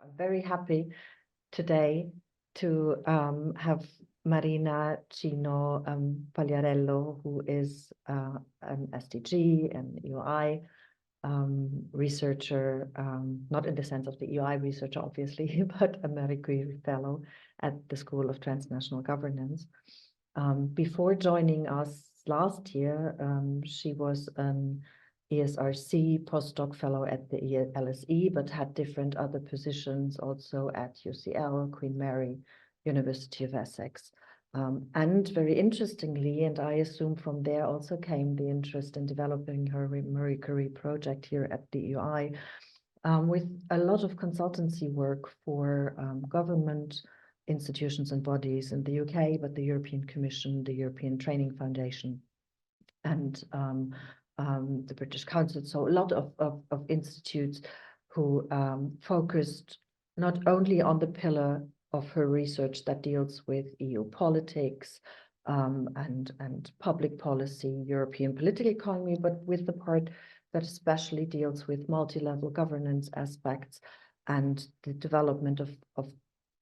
I'm very happy today to have Marina Cino Pagliarello, who is an SDG and EOI researcher, not in the sense of the EOI researcher, obviously, but a Marie Curie Fellow at the School of Transnational Governance. Before joining us last year, she was an ESRC postdoc fellow at the LSE, but had different other positions also at UCL, Queen Mary, University of Essex. And very interestingly, and I assume from there also came the interest in developing her Marie Curie project here at the EOI, with a lot of consultancy work for government institutions and bodies in the UK, but the European Commission, the European Training Foundation, and the British Council. So a lot of institutes who focused not only on the pillar of her research that deals with EU politics and public policy, European political economy, but with the part that especially deals with multi-level governance aspects and the development of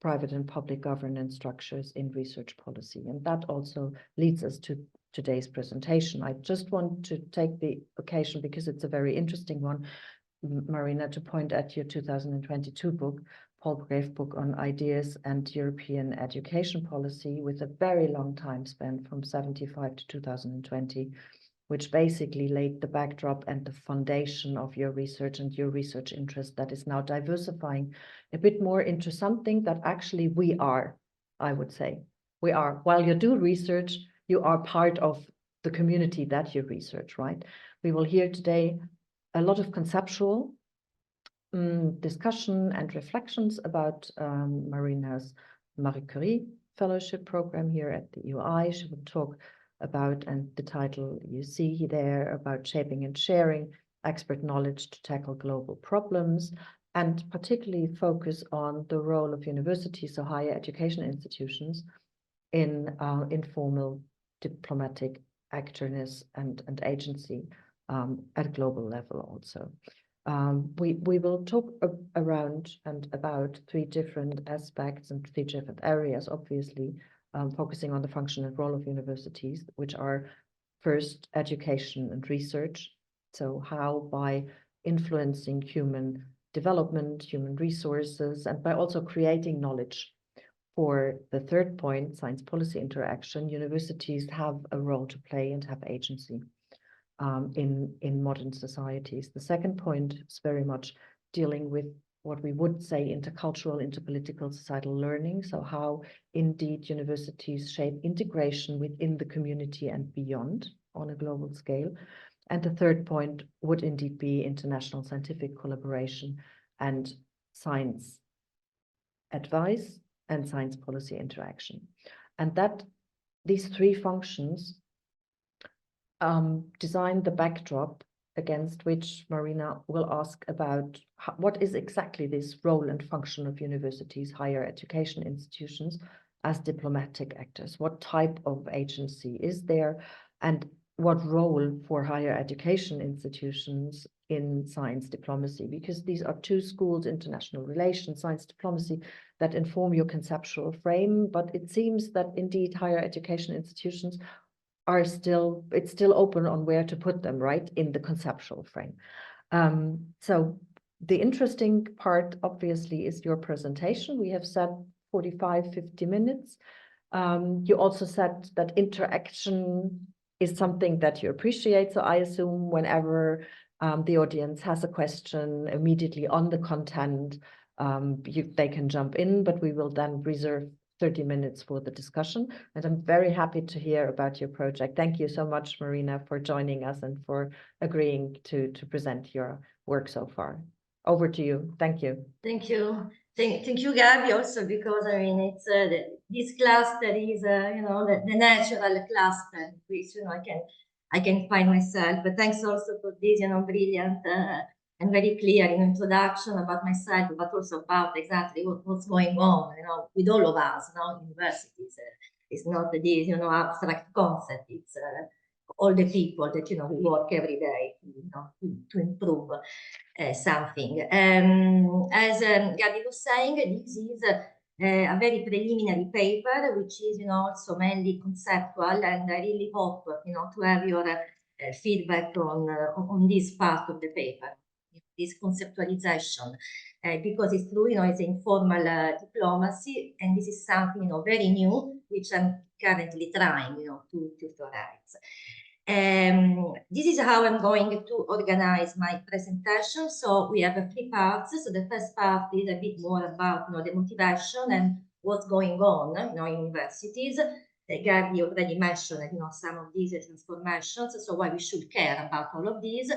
private and public governance structures in research policy. And that also leads us to today's presentation. I just want to take the occasion, because it's a very interesting one, Marina, to point at your 2022 book, Paul Brave book on ideas and European education policy, with a very long time span from 75 to 2020, which basically laid the backdrop and the foundation of your research and your research interest that is now diversifying a bit more into something that actually we are, I would say. We are, while you do research, you are part of the community that you research, right? We will hear today a lot of conceptual discussion and reflections about Marina's Marie Curie Fellowship program here at the EOI. She will talk about, and the title you see there, about shaping and sharing expert knowledge to tackle global problems, and particularly focus on the role of universities or higher education institutions in informal diplomatic actorness and agency at global level also. We will talk around and about three different aspects and three different areas, obviously, focusing on the function and role of universities, which are first education and research. So how by influencing human development, human resources, and by also creating knowledge. For the third point, science policy interaction, universities have a role to play and have agency in modern societies. The second point is very much dealing with what we would say intercultural, interpolitical, societal learning. So how indeed universities shape integration within the community and beyond on a global scale. And the third point would indeed be international scientific collaboration and science advice and science policy interaction. And that these three functions design the backdrop against which Marina will ask about what is exactly this role and function of universities, higher education institutions as diplomatic actors. What type of agency is there, and what role for higher education institutions in science diplomacy? Because these are two schools, international relations, science diplomacy, that inform your conceptual frame, but it seems that indeed higher education institutions are still, it's still open on where to put them, right, in the conceptual frame. So the interesting part, obviously, is your presentation. We have said 45, 50 minutes. You also said that interaction is something that you appreciate. So I assume whenever the audience has a question immediately on the content, they can jump in, but we will then reserve 30 minutes for the discussion. And I'm very happy to hear about your project. Thank you so much, Marina, for joining us and for agreeing to present your work so far. Over to you. Thank you. Thank you. Thank you, Gabi, also because I mean it's this cluster is the natural cluster which I can find myself. But thanks also for this brilliant and very clear introduction about myself, but also about exactly what's going on with all of us universities. It's not this abstract concept. It's all the people that we work every day to improve. something. As Gabby was saying, this is a very preliminary paper, which is, also mainly conceptual, and I really hope, to have your feedback on this part of the paper, this conceptualization, because it's true, it's informal diplomacy, and this is something, very new, which I'm currently trying, to theorize. This is how I'm going to organize my presentation. So we have 3 parts. So the first part is a bit more about, the motivation and what's going on, in universities. Gabby already mentioned, some of these transformations, so why we should care about all of these,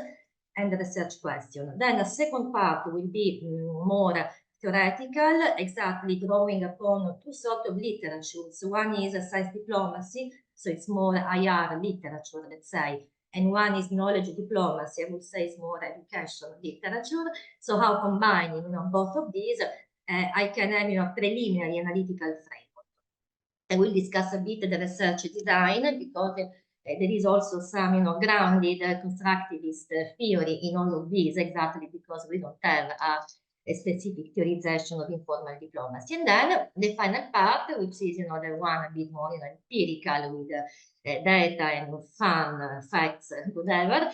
and the research question. Then the second part will be more theoretical, exactly drawing upon 2 sorts of literatures. One is science diplomacy, so it's more IR literature, let's say, and one is knowledge diplomacy, I would say it's more education literature. So how combining, both of these, I can have, a preliminary analytical framework. I will discuss a bit the research design, because there is also some, grounded constructivist theory in all of these, exactly because we don't have a specific theorization of informal diplomacy. And then the final part, which is, the one a bit more, empirical with data and fun facts, whatever,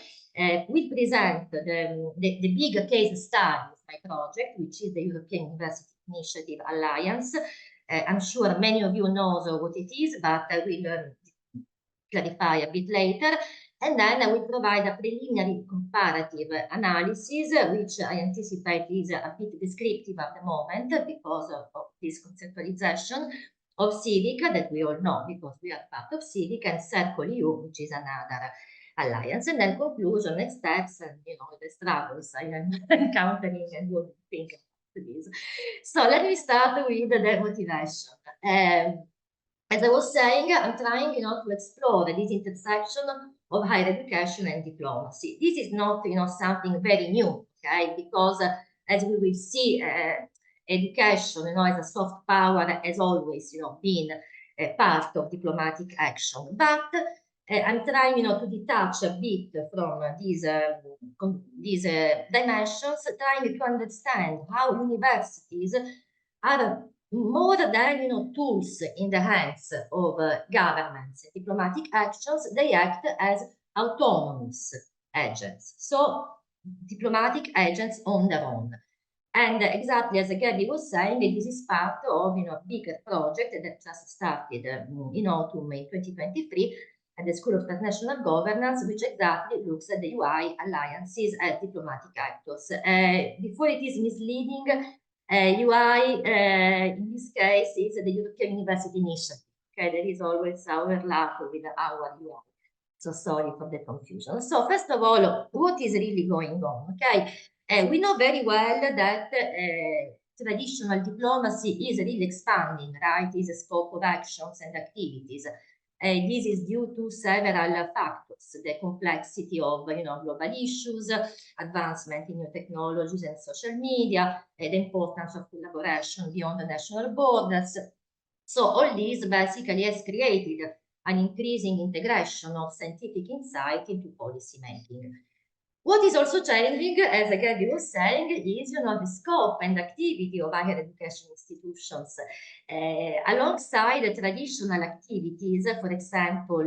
we present the big case study of my project, which is the European University Initiative Alliance. I'm sure many of you know what it is, but I will clarify a bit later. And then I will provide a preliminary comparative analysis, which I anticipate is a bit descriptive at the moment because of this conceptualization of Civic that we all know because we are part of Civic, and Circle EU, which is another alliance. And then conclusion, next steps, and the struggles I am encountering and what you think about this. So let me start with the motivation. As I was saying, I'm trying, to explore this intersection of higher education and diplomacy. This is not, something very new, okay? Because as we will see, education, as a soft power has always, been a part of diplomatic action. But I'm trying, to detach a bit from these dimensions, trying to understand how universities are more than tools in the hands of governments and diplomatic actions. They act as autonomous agents, so diplomatic agents on their own. And exactly as Gabby was saying, this is part of a bigger project that just started in autumn 2023 at the School of Transnational Governance, which exactly looks at the UI alliances as diplomatic actors. Before it is misleading, UI, in this case, is the European University Initiative. Okay, there is always overlap with our UI. So sorry for the confusion. So first of all, what is really going on? Okay, we know very well that traditional diplomacy is really expanding, right? Is a scope of actions and activities. This is due to several factors: the complexity of global issues, advancement in new technologies and social media, the importance of collaboration beyond the national borders. So all this basically has created an increasing integration of scientific insight into policy making. What is also challenging, as Gabby was saying, is the scope and activity of higher education institutions. Alongside the traditional activities, for example,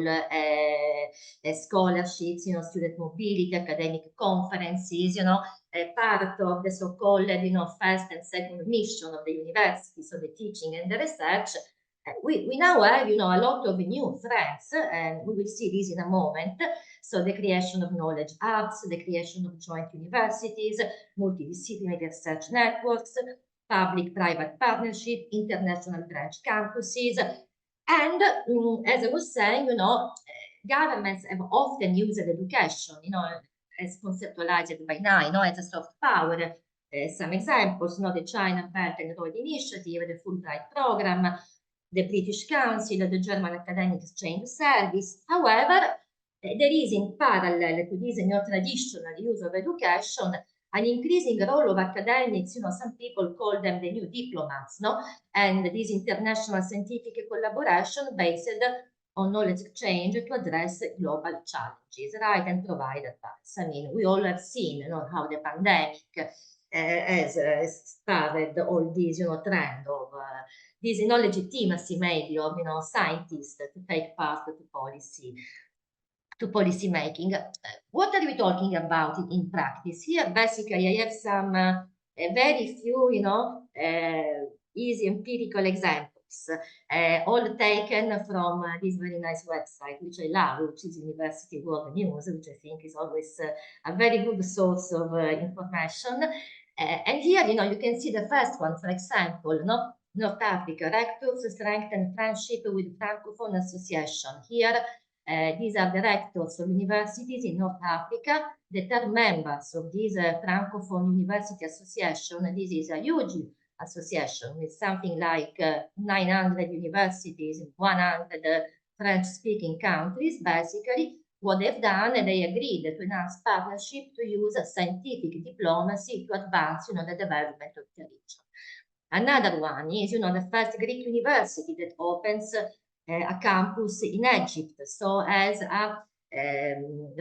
scholarships, student mobility, academic conferences, part of the so-called first and second mission of the university, so the teaching and the research. We now have a lot of new threats, and we will see this in a moment. So the creation of knowledge hubs, the creation of joint universities, multidisciplinary research networks, public-private partnership, international branch campuses. And as I was saying, governments have often used education, as conceptualized by now, as a soft power. Some examples, the China Belt and Road Initiative, the Fulbright program, the British Council, the German Academic Exchange Service. However, there is, in parallel to this traditional use of education, an increasing role of academics. Some people call them the new diplomats, and this international scientific collaboration based on knowledge exchange to address global challenges, right, and provide advice. I mean, we all have seen, you know, how the pandemic has started all this, you know, trend of this legitimacy maybe of, you know, scientists to take part to policy making. What are we talking about in practice? Here, basically, I have some very few, you know, easy empirical examples, all taken from this very nice website, which I love, which is University World News, which I think is always a very good source of information. And here, you know, you can see the first one, for example, no? North Africa, rectors strengthen friendship with Francophone Association. Here, these are the rectors of universities in North Africa that are members of this Francophone University Association. This is a huge association with something like 900 universities in 100 French-speaking countries. Basically, what they've done, they agreed to enhance partnership to use scientific diplomacy to advance, you know, the development of the region. Another one is, you know, the first Greek university that opens a campus in Egypt, so as a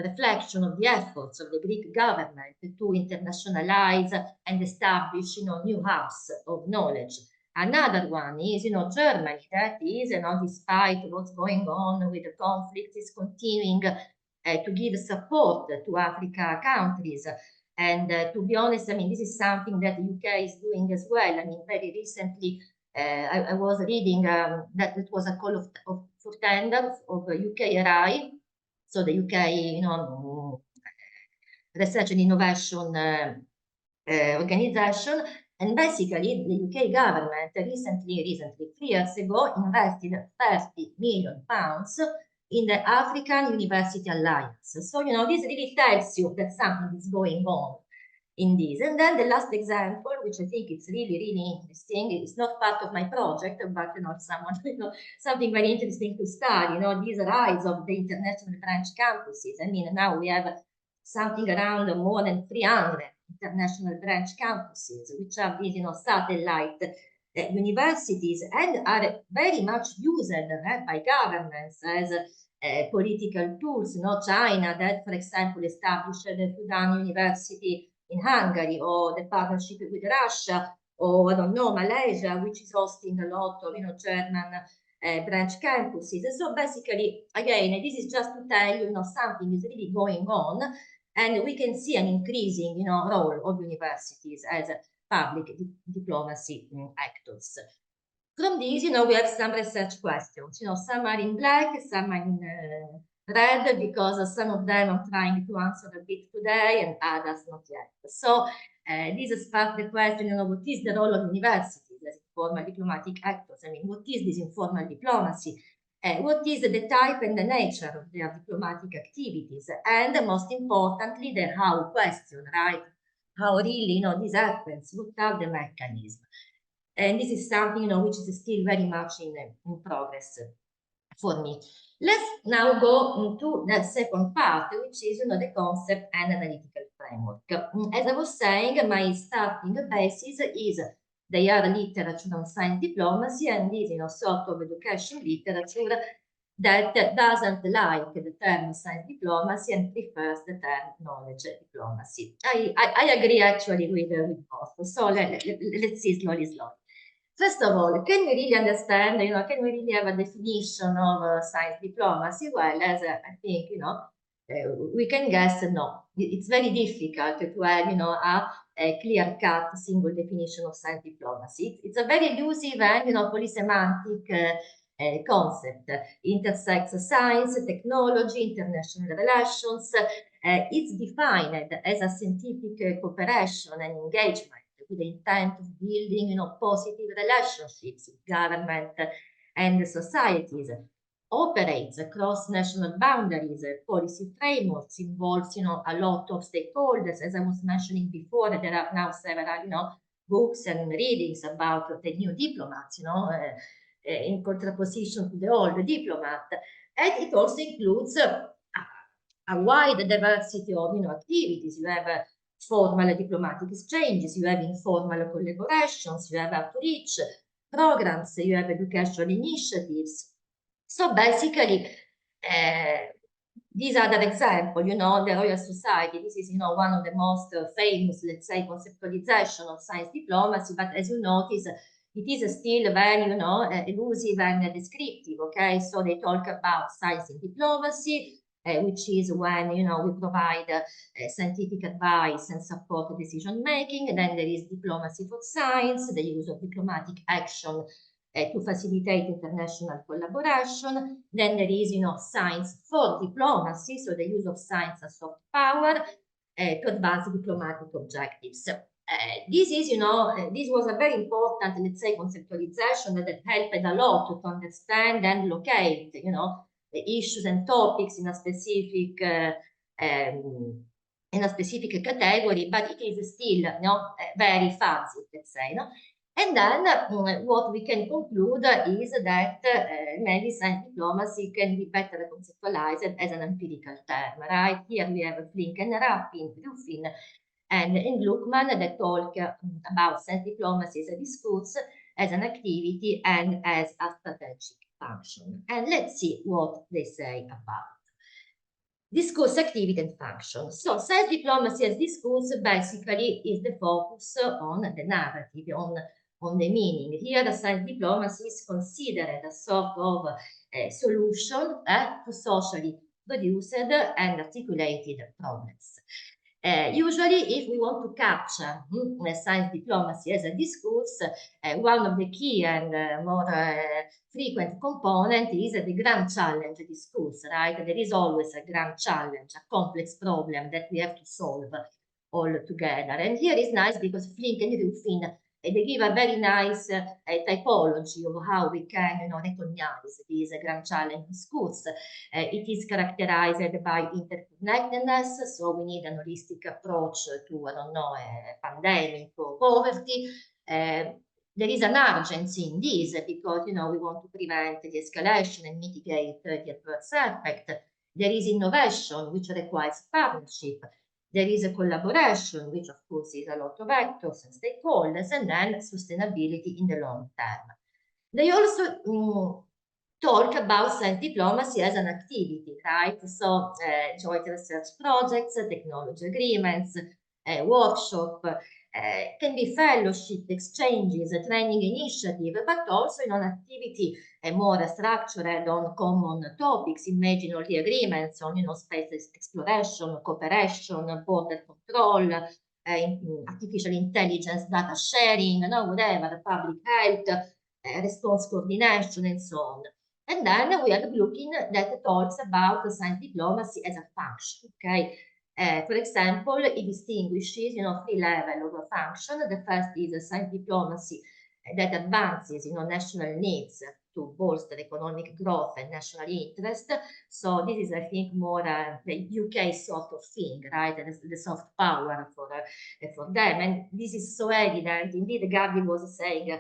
reflection of the efforts of the Greek government to internationalize and establish, you know, new hubs of knowledge. Another one is, you know, Germany, that is, you know, despite what's going on with the conflict, is continuing to give support to Africa countries. And to be honest, I mean, this is something that the UK is doing as well. I mean, very recently, I was reading that it was a call for tender of UK HEI, so the UK, you know, Research and Innovation Organization, and basically the UK government recently, 3 years ago, invested £30 million in the African University Alliance. So, you know, this really tells you that something is going on in this. And then the last example, which I think is really, really interesting, it's not part of my project, but, you know, someone, you know, something very interesting to study, you know, these rise of the international branch campuses. I mean, now we have something around more than 300 international branch campuses, which are these, you know, satellite universities, and are very much used by governments as political tools. You know, China, that, for example, established the Fudan University in Hungary, or the partnership with Russia, or I don't know, Malaysia, which is hosting a lot of, you know, German branch campuses. And so basically, again, this is just to tell you, you know, something is really going on, and we can see an increasing, you know, role of universities as public diplomacy actors. From these, you know, we have some research questions. You know, some are in black, some are in red, because some of them I'm trying to answer a bit today and others not yet. So this sparked the question, you know, what is the role of universities as informal diplomatic actors? I mean, what is this informal diplomacy? What is the type and the nature of their diplomatic activities? And most importantly, the how question, right? How really, you know, this happens? What are the mechanisms? And this is something, you know, which is still very much in progress for me. Let's now go into the second part, which is, you know, the concept and analytical framework. As I was saying, my starting basis is the literature on science diplomacy, and this, you know, sort of education literature that doesn't like the term science diplomacy and prefers the term knowledge diplomacy. I agree actually with both. So let's see slowly. First of all, can we really understand, you know, can we really have a definition of science diplomacy? Well, as I think, you know, we can guess no. It's very difficult to have, you know, a clear-cut single definition of science diplomacy. It's a very elusive and, you know, polysemantic concept. Intersects science, technology, international relations. It's defined as a scientific cooperation and engagement with the intent of building, you know, positive relationships with government and societies, operates across national boundaries, policy frameworks, involves, you know, a lot of stakeholders. As I was mentioning before, there are now several, you know, books and readings about the new diplomats, you know, in contraposition to the old diplomat. And it also includes a wide diversity of, you know, activities. You have formal diplomatic exchanges, you have informal collaborations, you have outreach programs, you have educational initiatives, So basically, these are the example, you know, the Royal Society. This is, you know, one of the most famous, let's say, conceptualization of science diplomacy. But as you notice, it is still very, you know, elusive and descriptive. Okay, so they talk about science in diplomacy, which is when, you know, we provide scientific advice and support decision making. And then there is diplomacy for science, the use of diplomatic action to facilitate international collaboration. Then there is, you know, science for diplomacy, so the use of science as soft power to advance diplomatic objectives. This is, you know, this was a very important, let's say, conceptualization that helped a lot to understand and locate, you know, the issues and topics in a specific category, but it is still, you know, very fuzzy, let's say, no? And then what we can conclude is that maybe science diplomacy can be better conceptualized as an empirical term, right? Here we have Flink and Ruffin and Gluckman that talk about science diplomacy as a discourse, as an activity, and as a strategic function. And let's see what they say about discourse, activity, and function. So science diplomacy as discourse basically is the focus on the narrative, on the meaning. Here, the science diplomacy is considered a sort of solution to socially produced and articulated problems. Usually, if we want to capture science diplomacy as a discourse, one of the key and more frequent component is the grand challenge discourse, right? There is always a grand challenge, a complex problem that we have to solve all together. And here is nice because Flink and Ruffin, they give a very nice typology of how we can, you know, recognize this grand challenge discourse. It is characterized by interconnectedness, so we need an holistic approach to, I don't know, a pandemic or poverty. There is an urgency in this because, you know, we want to prevent the escalation and mitigate the adverse effect. There is innovation, which requires partnership. There is a collaboration, which of course is a lot of actors and stakeholders, and then sustainability in the long term. They also talk about science diplomacy as an activity, right? So joint research projects, technology agreements, workshop, can be fellowship, exchanges, training initiative, but also in an activity more structured on common topics. Imagine all the agreements on, you know, space exploration, cooperation, border control, artificial intelligence, data sharing, you know, whatever, public health, response coordination, and so on. And then we have looking that talks about science diplomacy as a function, okay? For example, it distinguishes, you know, 3 levels of function. The first is science diplomacy that advances, you know, national needs to bolster economic growth and national interest. So this is, I think, more the UK sort of thing, right? And the soft power for them. And this is so evident. Indeed, Gabi was saying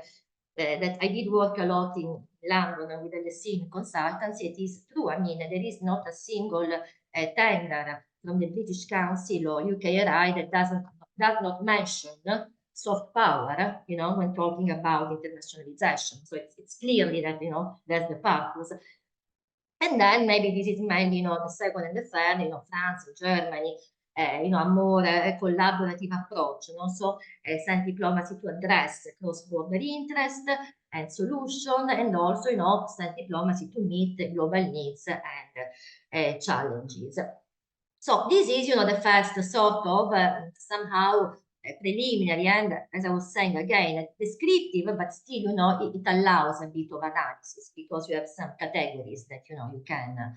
that I did work a lot in London with LSE consultancy. It is true. I mean, there is not a single tender from the British Council or UK HEI that does not mention soft power, you know, when talking about internationalization. So it's clearly that, you know, that's the purpose. And then maybe this is mainly, you know, the second and the third, you know, France, Germany, you know, a more collaborative approach, you know, so science diplomacy to address cross-border interest and solution, and also, you know, science diplomacy to meet global needs and challenges. So this is, you know, the first sort of somehow preliminary and, as I was saying again, descriptive, but still, you know, it allows a bit of analysis because you have some categories that, you know, you can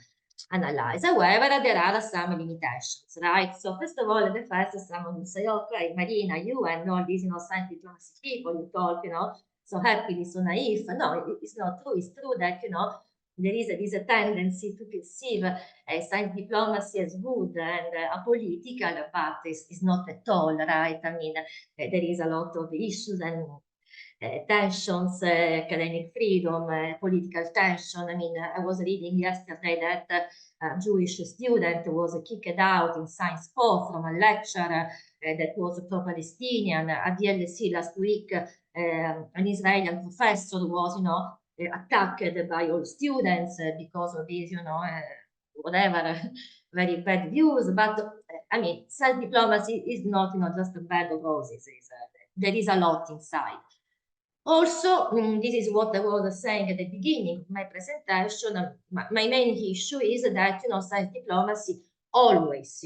analyze. However, there are some limitations, right? So first of all, the first, someone will say, okay, Marina, you and all these, you know, science diplomacy people, you talk, you know, so happily, so naive. No, it's not true. It's true that, you know, there is a tendency to perceive science diplomacy as good and apolitical, but it's not at all, right? I mean, there is a lot of issues and tensions, academic freedom, political tension. I mean, I was reading yesterday that a Jewish student was kicked out in Science Po from a lecture that was pro-Palestinian. At the LSE last week, an Israeli professor was, you know, attacked by all students because of these, whatever, very bad views. But I mean, self-diplomacy is not, just a bed of roses. There is a lot inside. Also, this is what I was saying at the beginning of my presentation. My main issue is that, self-diplomacy always,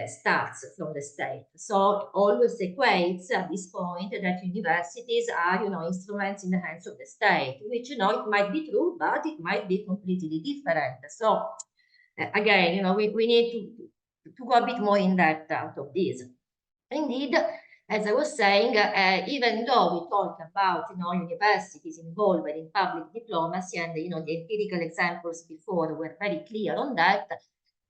starts from the state. So always equates at this point that universities are, instruments in the hands of the state, which, it might be true, but it might be completely different. So again, we need to go a bit more in depth out of this. Indeed, as I was saying, even though we talk about, universities involved in public diplomacy, and, the empirical examples before were very clear on that,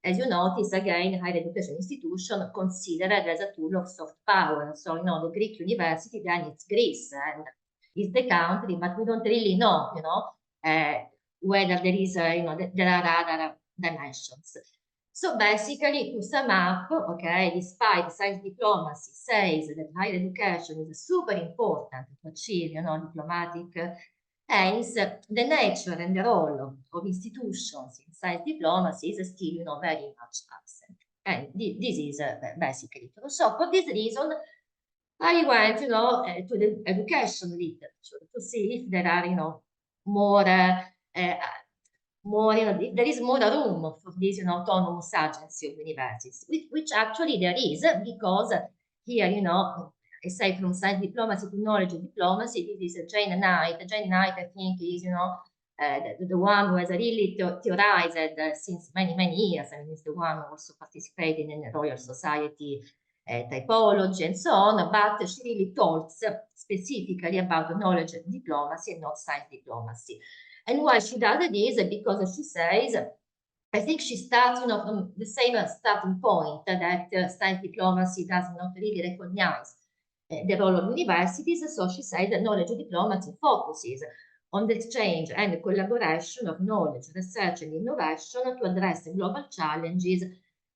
as you notice, again, higher education institution considered as a tool of soft power. So, the Greek university, then it's Greece, and it's the country, but we don't really know, whether there is, there are other dimensions. So basically, to sum up, okay, despite science diplomacy says that higher education is super important to achieve, diplomatic aims, the nature and the role of institutions in science diplomacy is still, very much absent. And this is basically true. So for this reason, I went, to the education literature to see if there are, more there is more room for this, autonomous agency of universities, which actually there is, because here, I say from science diplomacy to knowledge diplomacy, this is Jane Knight. Jane Knight, I think, is, the one who has really theorized since many years. I mean, it's the one who also participated in the Royal Society typology and so on, but she really talks specifically about knowledge diplomacy and not science diplomacy. And why she does it is because she says, I think she starts, from the same starting point that science diplomacy does not really recognize the role of universities. So she says that knowledge diplomacy focuses on the exchange and the collaboration of knowledge, research, and innovation to address global challenges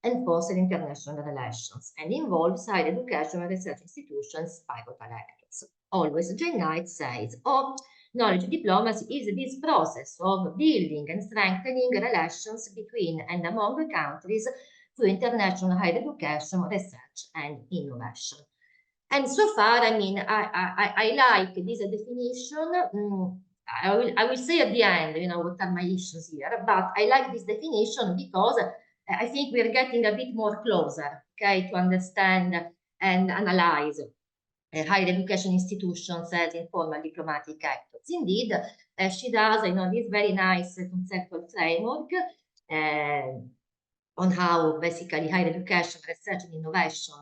and foster international relations, and involves higher education and research institutions, pivotal actors. Always, Jane Knight says, knowledge diplomacy is this process of building and strengthening relations between and among countries through international higher education, research, and innovation. And so far, I mean, I like this definition. I will say at the end, what are my issues here, but I like this definition because I think we are getting a bit more closer, okay, to understand and analyze higher education institutions as informal diplomatic actors. Indeed, she does, this very nice conceptual framework on how basically higher education, research, and innovation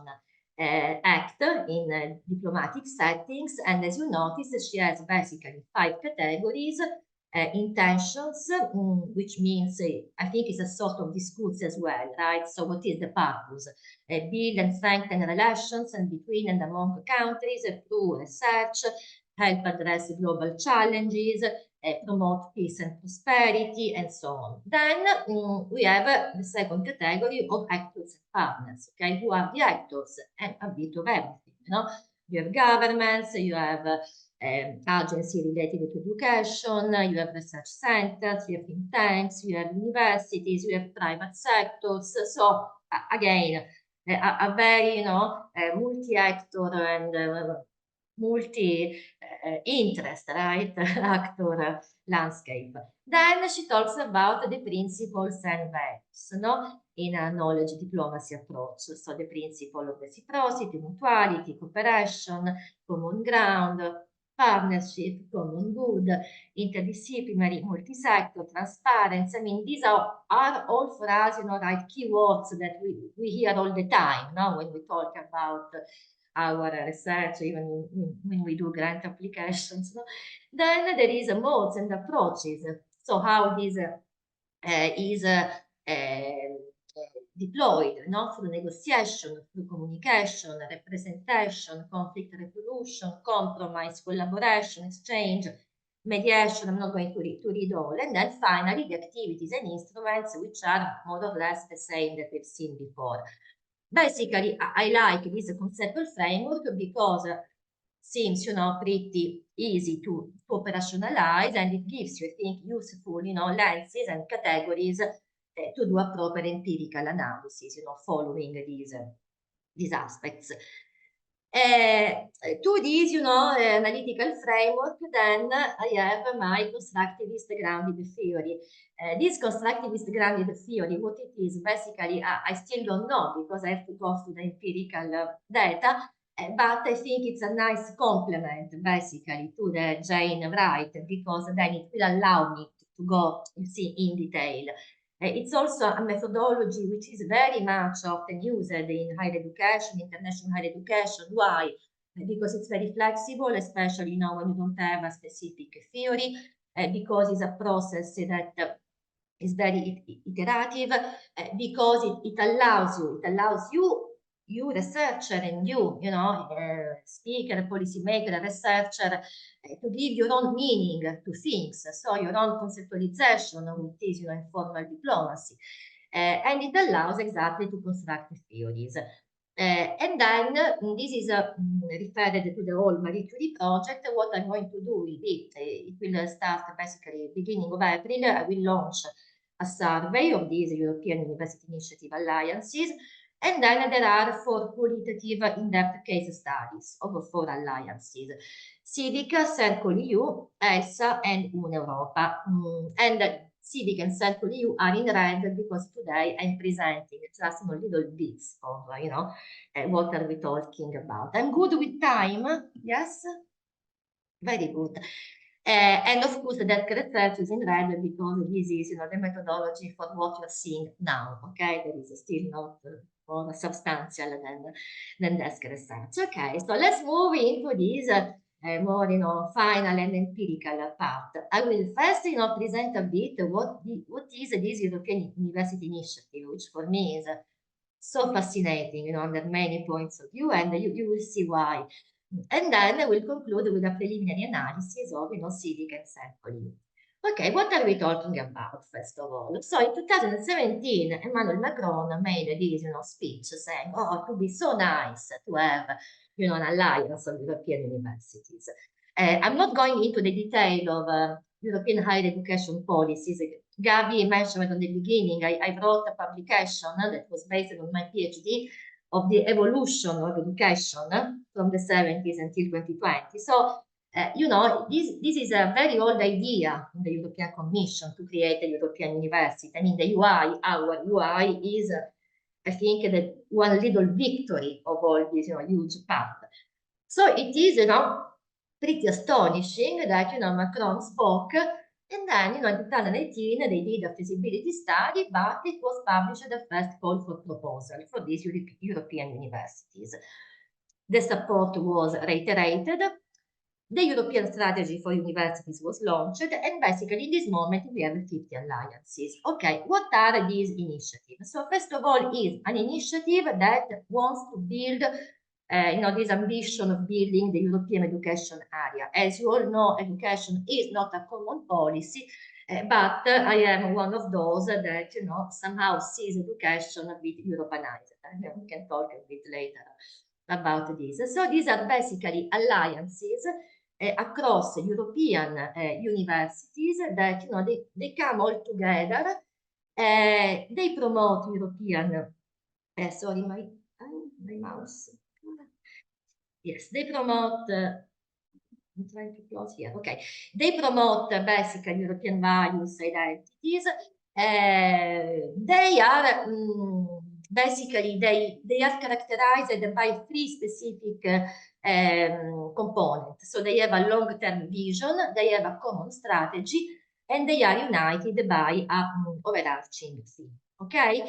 act in diplomatic settings. And as you notice, she has basically 5 categories. Intentions, which means, I think it's a sort of discourse as well, right? So what is the purpose? Build and strengthen relations and between and among countries through research, help address global challenges, promote peace and prosperity, and so on. Then we have the second category of actors and partners, okay? Who are the actors? And a bit of everything, You have governments, you have agency related to education, you have research centers, you have think tanks, you have universities, you have private sectors. So again, a very, multi-actor and multi-interest, right, actor landscape. Then she talks about the principles and values, in a knowledge diplomacy approach. So the principle of reciprocity, mutuality, cooperation, common ground, partnership, common good, interdisciplinary, multi-sector, transparency. I mean, these are all for us, right, keywords that we hear all the time, when we talk about our research, even when we do grant applications. Then there is modes and approaches. So how this is deployed, through negotiation, through communication, representation, conflict resolution, compromise, collaboration, exchange, mediation. I'm not going to read all. And then finally, the activities and instruments, which are more or less the same that we've seen before. Basically, I like this conceptual framework because seems, pretty easy to operationalize, and it gives you, I think, useful, lenses and categories to do a proper empirical analysis, following these aspects. To this, analytical framework, then I have my constructivist grounded theory. This constructivist grounded theory, what it is, basically, I still don't know because I have to go through the empirical data, but I think it's a nice complement, basically, to the Jane Wright, because then it will allow me to go, you see, in detail. It's also a methodology which is very much often used in higher education, international higher education. Why? Because it's very flexible, especially now when you don't have a specific theory, because it's a process that is very iterative, because it allows you researcher and you speaker, policymaker, researcher, to give your own meaning to things, so your own conceptualization of what is informal diplomacy, and it allows exactly to construct theories. And then this is referred to the whole Marie Curie project. What I'm going to do with it will start basically beginning of April. I will launch a survey of these European University Initiative Alliances. And then there are 4 qualitative in-depth case studies of 4 alliances: Civic, Circle EU, ELSA, and Un'Europa. And Civic and Circle EU are in red because today I'm presenting just little bits of, what are we talking about. I'm good with time, yes? Very good. And of course, that research is in red because this is, the methodology for what you're seeing now, okay? There is still not more substantial than desk research. Okay, so let's move into this more, final and empirical part. I will first, present a bit what is this European University Initiative, which for me is so fascinating, under many points of view, and you will see why. And then I will conclude with a preliminary analysis of, Civic and Circle EU. Okay, what are we talking about, first of all? So in 2017, Emmanuel Macron made this, speech saying, oh, it would be so nice to have, an alliance of European universities. I'm not going into the detail of European higher education policies. Gabi mentioned at the beginning, I wrote a publication that was based on my PhD of the evolution of education from the 70s until 2020. So, this is a very old idea in the European Commission to create a European university. I mean, the UI, our UI is, I think, that one little victory of all this, huge path. So it is, pretty astonishing that, Macron spoke, and then, in 2018, they did a feasibility study, but it was published the first call for proposal for these European universities. The support was reiterated. The European strategy for universities was launched, and basically in this moment we have 50 alliances. Okay, what are these initiatives? So first of all is an initiative that wants to build this ambition of building the European education area. As you all know, education is not a common policy, but I am one of those that, somehow sees education a bit Europeanized. We can talk a bit later about this. So these are basically alliances across European universities that, they come all together. They promote European, sorry, my mouse. Yes, they promote, I'm trying to close here. Okay, they promote basically European values, identities. They are basically they are characterized by 3 specific components. So they have a long-term vision, they have a common strategy, and they are united by an overarching theme. Okay.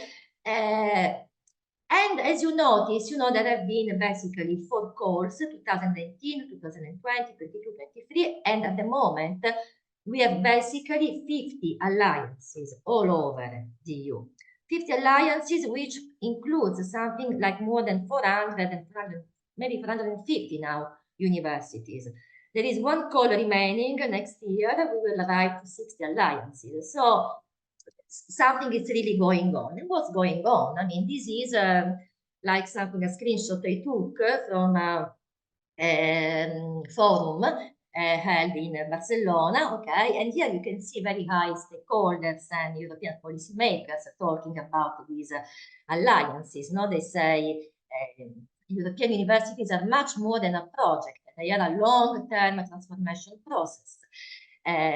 And as you notice, there have been basically 4 calls, 2019, 2020, 22, 23, and at the moment, we have basically 50 alliances all over the EU. 50 alliances, which includes something like more than 400 and 400, maybe 450 now, universities. There is 1 call remaining. Next year, we will arrive to 60 alliances. So something is really going on. And what's going on? I mean, this is like something, a screenshot I took from forum held in Barcelona, okay, and here you can see very high stakeholders and European policymakers talking about these alliances. No, they say European universities are much more than a project; they are a long-term transformation process.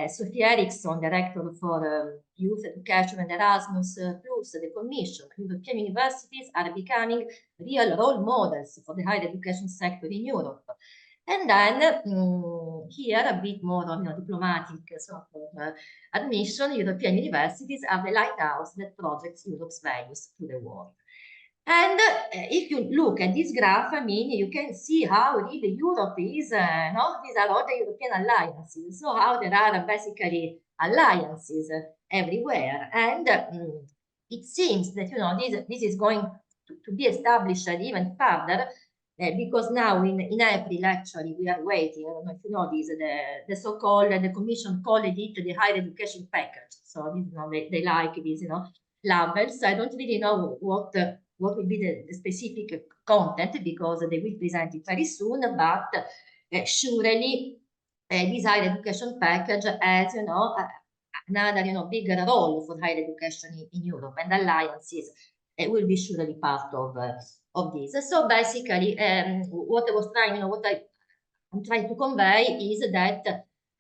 Sophie Eriksson, director for youth education and Erasmus Plus, the Commission, European universities are becoming real role models for the higher education sector in Europe. And then here a bit more on diplomatic sort of admission, European universities are the lighthouse that projects Europe's values to the world. And if you look at this graph, I mean, you can see how really Europe is, no? These are all the European alliances. So how there are basically alliances everywhere. And it seems that, this is going to be established even further because now in April, actually, we are waiting. I don't know if you know this, the so-called, the Commission called it the higher education package. So, they like these, labels. I don't really know what will be the specific content because they will present it very soon, but surely this higher education package has, another, bigger role for higher education in Europe, and alliances will be surely part of this. So basically, what I was trying, what I'm trying to convey is that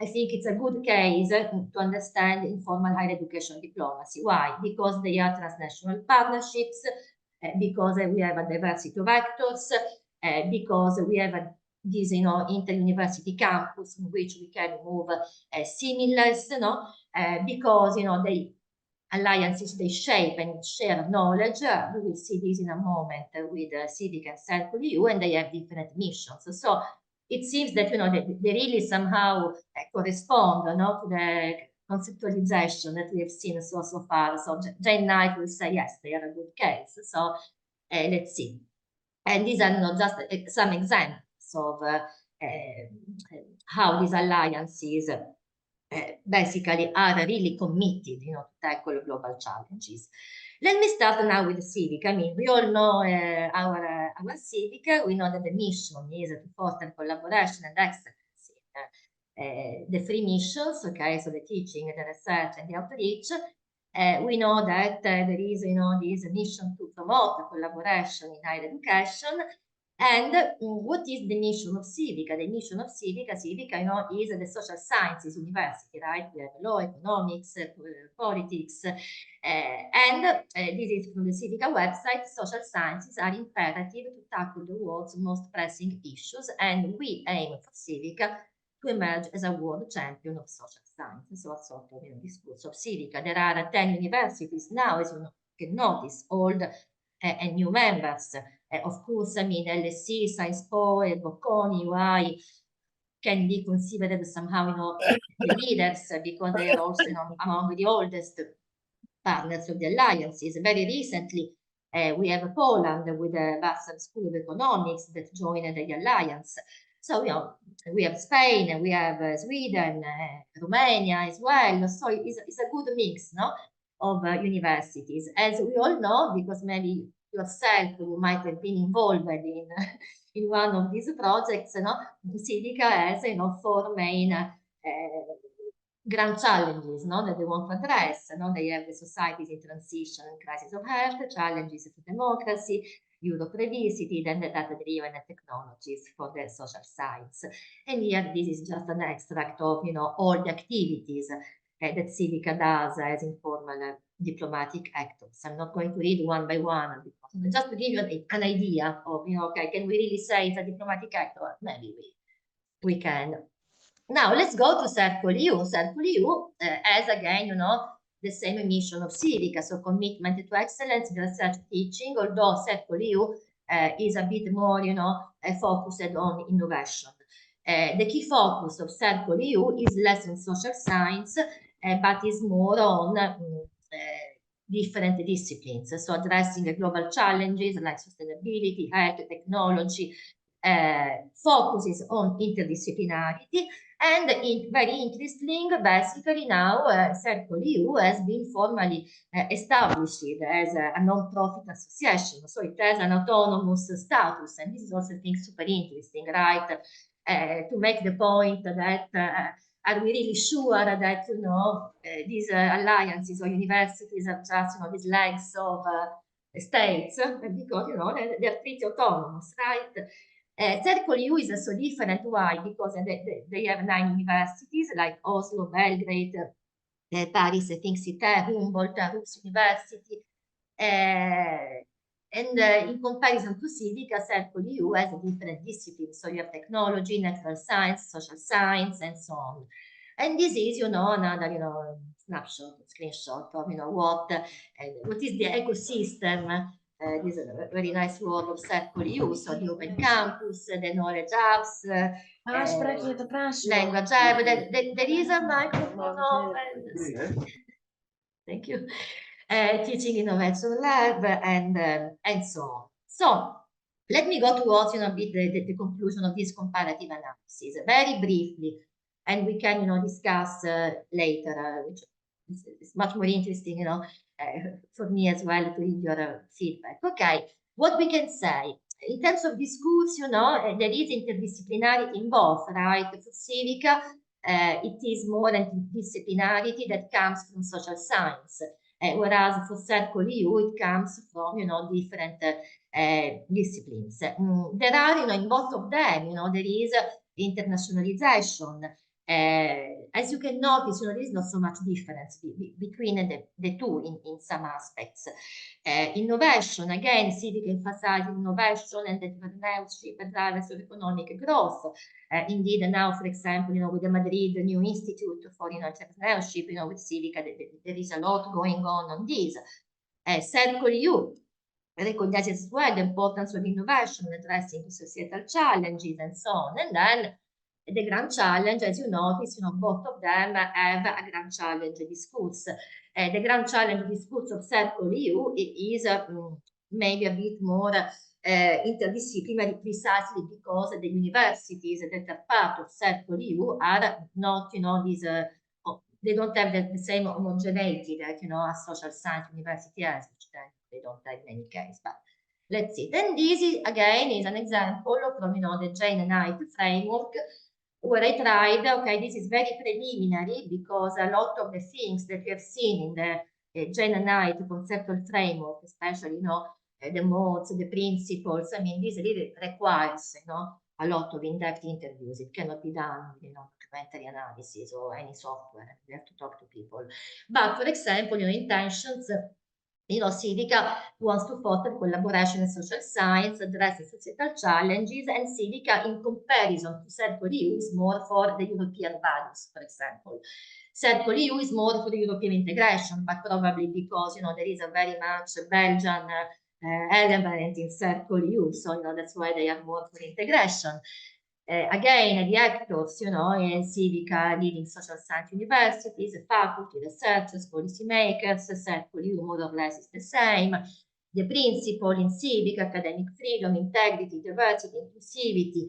I think it's a good case to understand informal higher education diplomacy. Why? Because they are transnational partnerships, because we have a diversity of actors, because we have this, inter-university campus in which we can move similars, because, they alliances, they shape and share knowledge. We will see this in a moment with Civic and Circle EU, and they have different missions. So it seems that, they really somehow correspond, to the conceptualization that we have seen so far. So Jane Knight will say, yes, they are a good case. So let's see. And these are not just some examples of how these alliances basically are really committed, to tackle global challenges. Let me start now with Civic. I mean, we all know our Civic. We know that the mission is to foster collaboration and excellence in the three missions, okay, so the teaching, the research, and the outreach. We know that there is, this mission to promote collaboration in higher education. And what is the mission of Civica? The mission of Civica, is the social sciences university, right? We have law, economics, politics, and this is from the Civica website. Social sciences are imperative to tackle the world's most pressing issues, and we aim for Civica to emerge as a world champion of social sciences. So a sort of discourse of Civica. There are 10 universities now, as you can notice, old and new members. Of course, I mean, LSE, Sciences Po, Bocconi, UI can be considered somehow, the leaders because they are also, among the oldest partners of the alliances. Very recently, we have Poland with the Vassar School of Economics that joined the alliance. So, we have Spain, we have Sweden, Romania as well. So it's a good mix, of universities. As we all know, because maybe yourself, you might have been involved in one of these projects, Civica has, 4 main grand challenges, that they want to address. They have the societies in transition and crisis of health, challenges to democracy, Europe revisited, and the data-driven technologies for the social science. And here, this is just an extract of, all the activities that Civica does as informal diplomatic actors. I'm not going to read one by one, because just to give you an idea of, okay, can we really say it's a diplomatic actor? Maybe we can. Now, let's go to Circle EU. Circle EU has, again, the same mission of Civica, so commitment to excellence in research teaching, although Circle EU is a bit more, focused on innovation. The key focus of Circle EU is less on social science, but is more on different disciplines, so addressing the global challenges like sustainability, health, technology, focuses on interdisciplinarity, And very interesting, basically now Circle EU has been formally established as a non-profit association. So it has an autonomous status. And this is also, I think, super interesting, right? To make the point that are we really sure that, you know, these alliances or universities are just, you know, these legs of states? Because, you know, they're pretty autonomous, right? Circle EU is so different. Why? Because they have 9 universities like Oslo, Belgrade, Paris, I think CITES, Humboldt, Rus University. And in comparison to Civica, Circle EU has a different discipline. So you have technology, natural science, social science, and so on. And this is, you know, another, you know, snapshot, screenshot of, you know, what is the ecosystem. This is a very nice word of Circle EU, so the open campus, the knowledge hubs, language hub. There is a microphone open. Thank you. Teaching innovation lab and so on. So let me go towards, you know, a bit the conclusion of this comparative analysis very briefly, and we can, you know, discuss later, which is much more interesting, you know, for me as well to read your feedback. Okay, what we can say in terms of discourse, you know, there is interdisciplinarity in both, right? For Civica, it is more interdisciplinarity that comes from social science, whereas for Circle EU, it comes from, you know, different disciplines. There are, you know, in both of them, you know, there is internationalization. As you can notice, you know, there is not so much difference between the two in some aspects. Innovation, again, Civica emphasizes innovation and entrepreneurship and drivers of economic growth. Indeed, now, for example, you know, with the Madrid New Institute for, you know, entrepreneurship, you know, with Civica, there is a lot going on this. Circle EU recognizes as well the importance of innovation, addressing societal challenges and so on. And then the grand challenge, as you notice, you know, both of them have a grand challenge discourse. The grand challenge discourse of Circle EU is maybe a bit more interdisciplinary, precisely because the universities that are part of Circle EU are not, you know, these, they don't have the same homogeneity that, you know, a social science university has, which then they don't have in any case. But let's see. Then this is, again, is an example from, you know, the Jane and Knight framework, where I tried, okay, this is very preliminary because a lot of the things that we have seen in the Jane and Knight conceptual framework, especially, you know, the modes, the principles, I mean, this really requires, you know, a lot of in-depth interviews. It cannot be done with, you know, documentary analysis or any software. We have to talk to people. But for example, you know, intentions, you know, Civica wants to foster collaboration in social science, addressing societal challenges, and Civica, in comparison to Circle EU, is more for the European values, for example. Circle EU is more for the European integration, but probably because, you know, there is a very much Belgian element in Circle EU, so, you know, that's why they are more for integration. Again, the actors, you know, in Civica, leading social science universities, faculty, researchers, policymakers, Circle EU more or less is the same. The principle in Civica, academic freedom, integrity, diversity, inclusivity,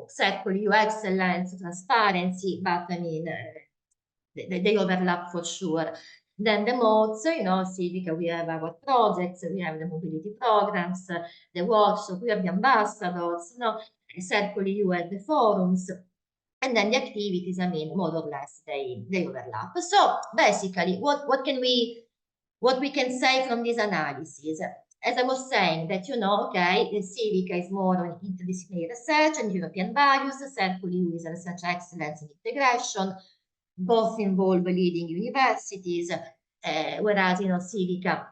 Circle EU excellence, transparency, but I mean, they overlap for sure. Then the modes, you know, Civica, we have our projects, we have the mobility programs, the workshop, we have the ambassadors, you know, Circle EU has the forums, and then the activities, I mean, more or less, they overlap. So basically, what we can say from this analysis, as I was saying, that, you know, okay, Civica is more on interdisciplinary research and European values, Circle EU is research excellence and integration, both involve leading universities, whereas, you know, Civica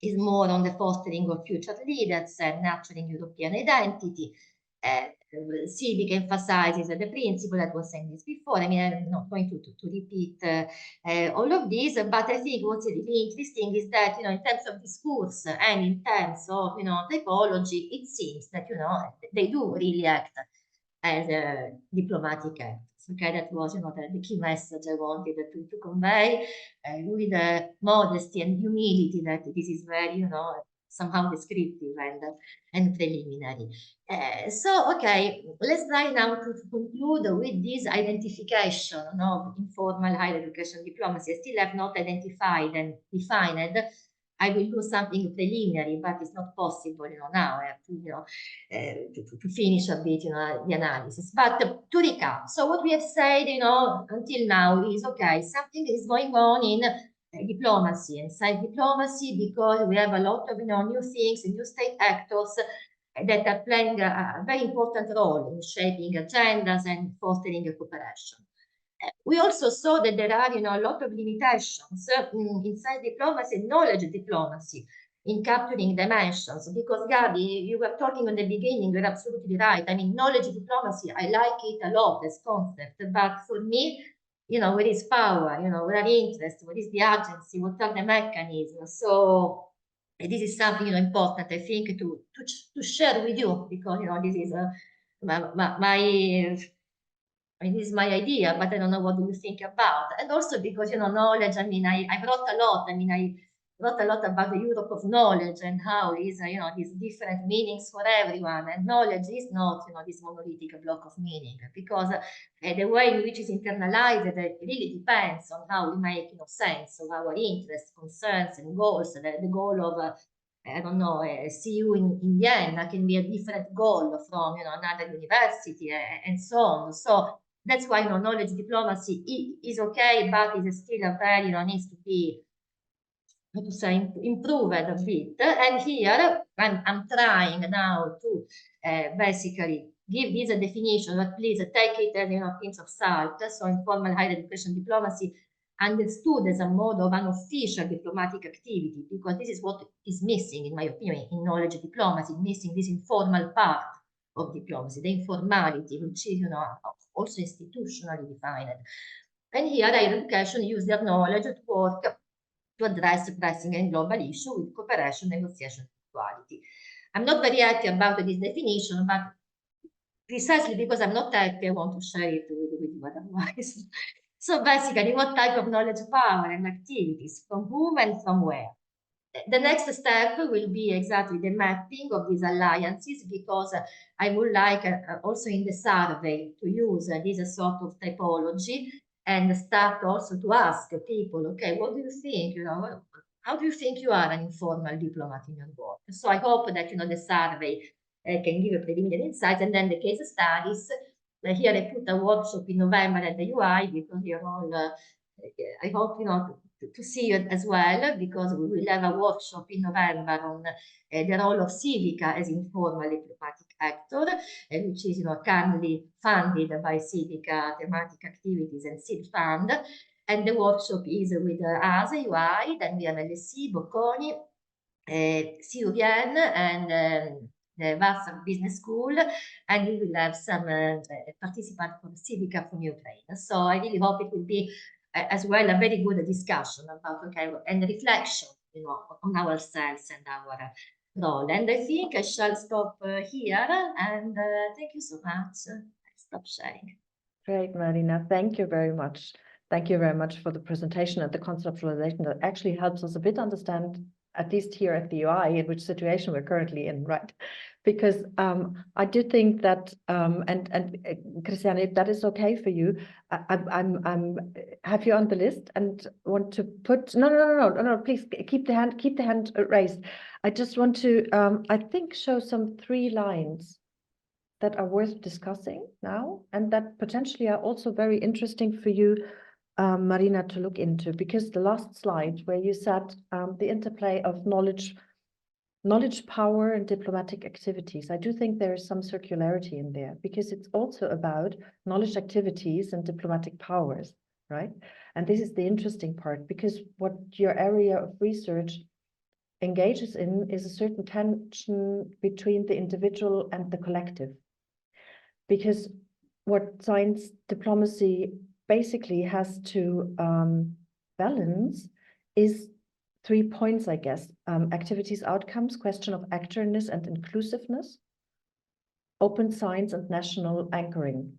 is more on the fostering of future leaders and nurturing European identity. Civica emphasizes the principle that was saying this before. I mean, I'm not going to repeat all of these, but I think what's really interesting is that, you know, in terms of discourse and in terms of, you know, typology, it seems that, you know, they do really act as a diplomatic actors. Okay, that was, you know, the key message I wanted to convey with modesty and humility, that this is very, you know, somehow descriptive and preliminary. So, okay, let's try now to conclude with this identification of informal higher education diplomacy. I still have not identified and defined. I will do something preliminary, but it's not possible, now I have to, to finish a bit, the analysis. But to recap, so what we have said, until now is, okay, something is going on in diplomacy and science diplomacy, because we have a lot of, new things and new state actors that are playing a very important role in shaping agendas and fostering cooperation. We also saw that there are, a lot of limitations in science diplomacy and knowledge diplomacy in capturing dimensions. Because, Gabi, you were talking on the beginning, you're absolutely right. I mean, knowledge diplomacy, I like it a lot as concept, but for me, where is power? Where are interest? What is the agency? What are the mechanisms? So this is something, important, I think, to share with you, because, this is this is my idea, but I don't know what do you think about. And also because, knowledge, I mean, I wrote a lot. I mean, I wrote a lot about the Europe of knowledge and how is, these different meanings for everyone. And knowledge is not, this monolithic block of meaning, because the way in which it's internalized, it really depends on how we make, sense of our interests, concerns, and goals. The goal of I don't know, see you in Vienna can be a different goal from, another university and so on. So that's why, knowledge diplomacy is okay, but it's still a very, needs to be, how to say, improved a bit. And here I'm trying now to basically give this a definition, but please take it as, a pinch of salt. So informal higher education diplomacy understood as a mode of unofficial diplomatic activity, because this is what is missing, in my opinion, in knowledge diplomacy, missing this informal part of diplomacy, the informality, which is, also institutionally defined. And here higher education use their knowledge to work to address pressing and global issues with cooperation, negotiation, and equality. I'm not very happy about this definition, but precisely because I'm not happy, I want to share it with you otherwise. So basically, what type of knowledge, power, and activities, from whom and from where? The next step will be exactly the mapping of these alliances, because I would like also in the survey to use this sort of typology and start also to ask people, okay, what do you think, how do you think you are an informal diplomat in your work? So I hope that, the survey can give a preliminary insight, and then the case studies. Here I put a workshop in November at the UI, because you're all, I hope, to see you as well, because we will have a workshop in November on the role of Civica as informal diplomatic actor, which is, currently funded by Civica Thematic Activities and Seed Fund. And the workshop is with us, UI, then we have LSE, Bocconi, CU Vienna, and the Vassar Business School, and we will have some participants from Civica from Ukraine. So I really hope it will be as well a very good discussion about, okay, and reflection, on ourselves and our role. And I think I shall stop here, and thank you so much. I'll stop sharing. Great, Marina. Thank you very much. Thank you very much for the presentation and the conceptualization that actually helps us a bit understand, at least here at the UI, in which situation we're currently in, right? Because I do think that, Christiane, if that is okay for you, I'm have you on the list and want to put, no, please keep the hand raised. I just want to, I think, show some 3 lines that are worth discussing now, and that potentially are also very interesting for you, Marina, to look into, because the last slide where you said the interplay of knowledge, power, and diplomatic activities, I do think there is some circularity in there, because it's also about knowledge activities and diplomatic powers, right? And this is the interesting part, because what your area of research engages in is a certain tension between the individual and the collective. Because what science diplomacy basically has to balance is 3 points, I guess. Activities, outcomes, question of actorness and inclusiveness, open science, and national anchoring.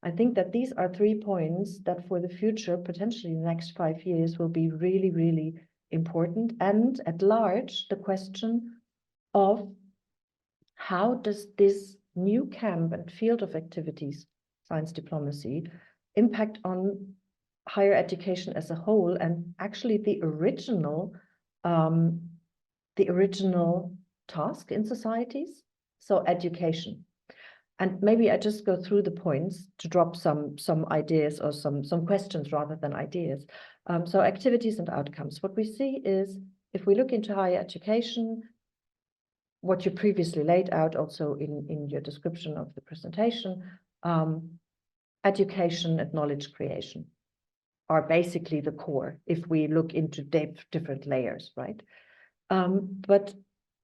I think that these are 3 points that for the future, potentially the next 5 years, will be really, really important. And at large, the question, of how does this new camp and field of activities, science diplomacy, impact on higher education as a whole, and actually the original task in societies, so education. And maybe I just go through the points to drop some ideas or some questions rather than ideas. So activities and outcomes. What we see is, if we look into higher education, what you previously laid out also in your description of the presentation, education and knowledge creation are basically the core if we look into different layers, right? But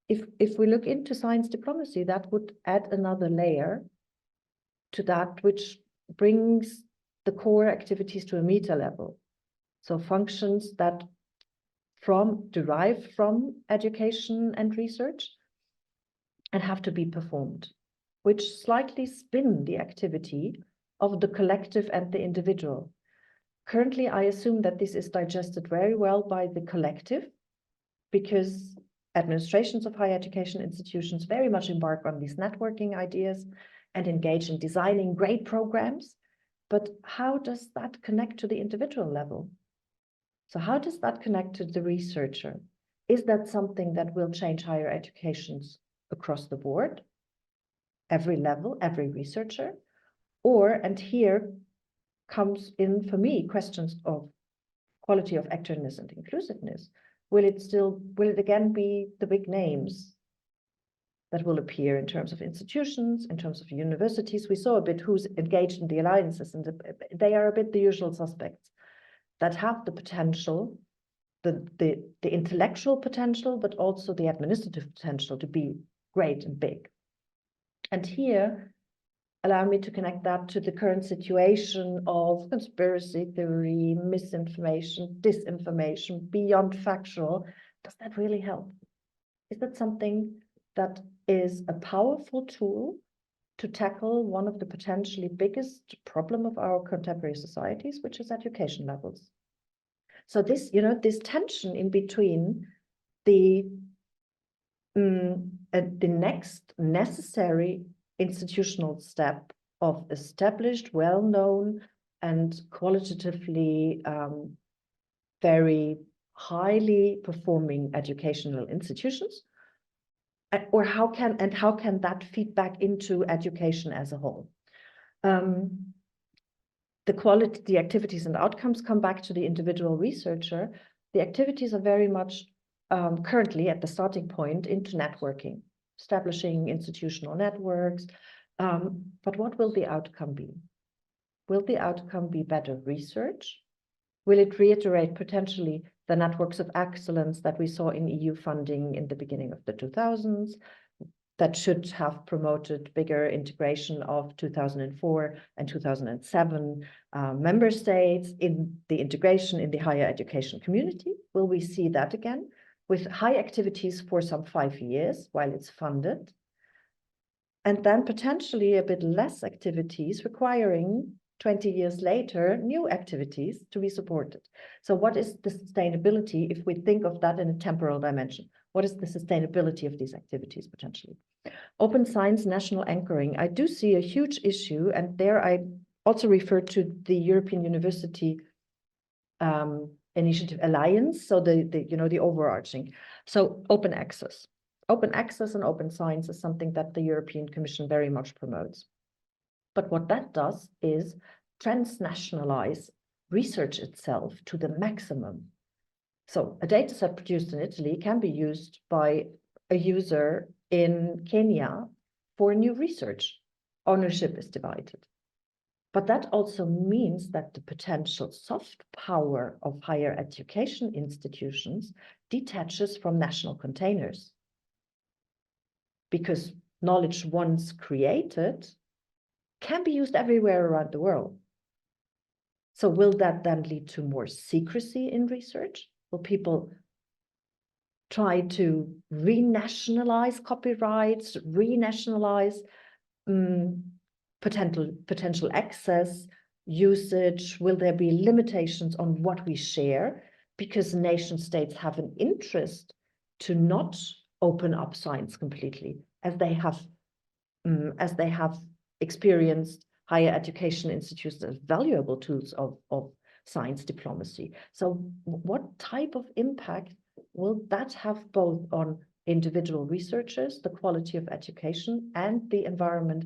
if we look into science diplomacy, that would add another layer to that, which brings the core activities to a meta level. So functions that derive from education and research and have to be performed, which slightly spin the activity of the collective and the individual. Currently, I assume that this is digested very well by the collective, because administrations of higher education institutions very much embark on these networking ideas and engage in designing great programs. But how does that connect to the individual level? So how does that connect to the researcher? Is that something that will change higher educations across the board, every level, every researcher? Or, and here comes in for me questions of quality of activeness and inclusiveness. Will it again be the big names that will appear in terms of institutions, in terms of universities? We saw a bit who's engaged in the alliances, and they are a bit the usual suspects that have the potential, the intellectual potential, but also the administrative potential to be great and big. And here, allow me to connect that to the current situation of conspiracy theory, misinformation, disinformation, beyond factual. Does that really help? Is that something that is a powerful tool to tackle one of the potentially biggest problem of our contemporary societies, which is education levels? So this, this tension in between the next necessary institutional step of established, well-known, and qualitatively very highly performing educational institutions, or how can that feed back into education as a whole? The quality, the activities and outcomes come back to the individual researcher. The activities are very much currently at the starting point into networking, establishing institutional networks. But what will the outcome be? Will the outcome be better research? Will it reiterate potentially the networks of excellence that we saw in EU funding in the beginning of the 2000s, that should have promoted bigger integration of 2004 and 2007 member states in the integration in the higher education community? Will we see that again with high activities for some 5 years while it's funded, and then potentially a bit less activities requiring 20 years later new activities to be supported? So what is the sustainability if we think of that in a temporal dimension? What is the sustainability of these activities potentially? Open science national anchoring. I do see a huge issue, and there I also refer to the European University Initiative Alliance, so the overarching. So open access and open science is something that the European Commission very much promotes. But what that does is transnationalize research itself to the maximum. So a data set produced in Italy can be used by a user in Kenya for new research. Ownership is divided. But that also means that the potential soft power of higher education institutions detaches from national containers. Because knowledge once created can be used everywhere around the world. So will that then lead to more secrecy in research? Will people try to renationalize copyrights, renationalize potential access, usage? Will there be limitations on what we share? Because nation states have an interest to not open up science completely, as they have experienced higher education institutions as valuable tools of science diplomacy. So what type of impact will that have both on individual researchers, the quality of education, and the environment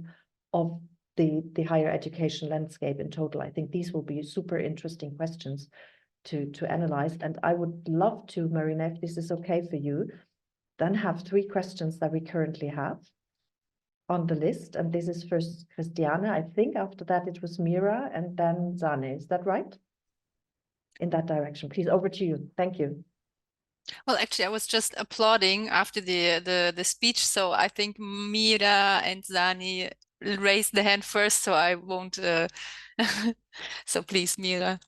of the higher education landscape in total? I think these will be super interesting questions to analyze. And I would love to, Marina, if this is okay for you, then have 3 questions that we currently have on the list. And this is first Christiane. I think after that it was Mira and then Zane. Is that right? In that direction. Please, over to you. Thank you. Well, actually, I was just applauding after the speech, so I think Mira and Zani raised the hand first, so I won't. So please, Mira.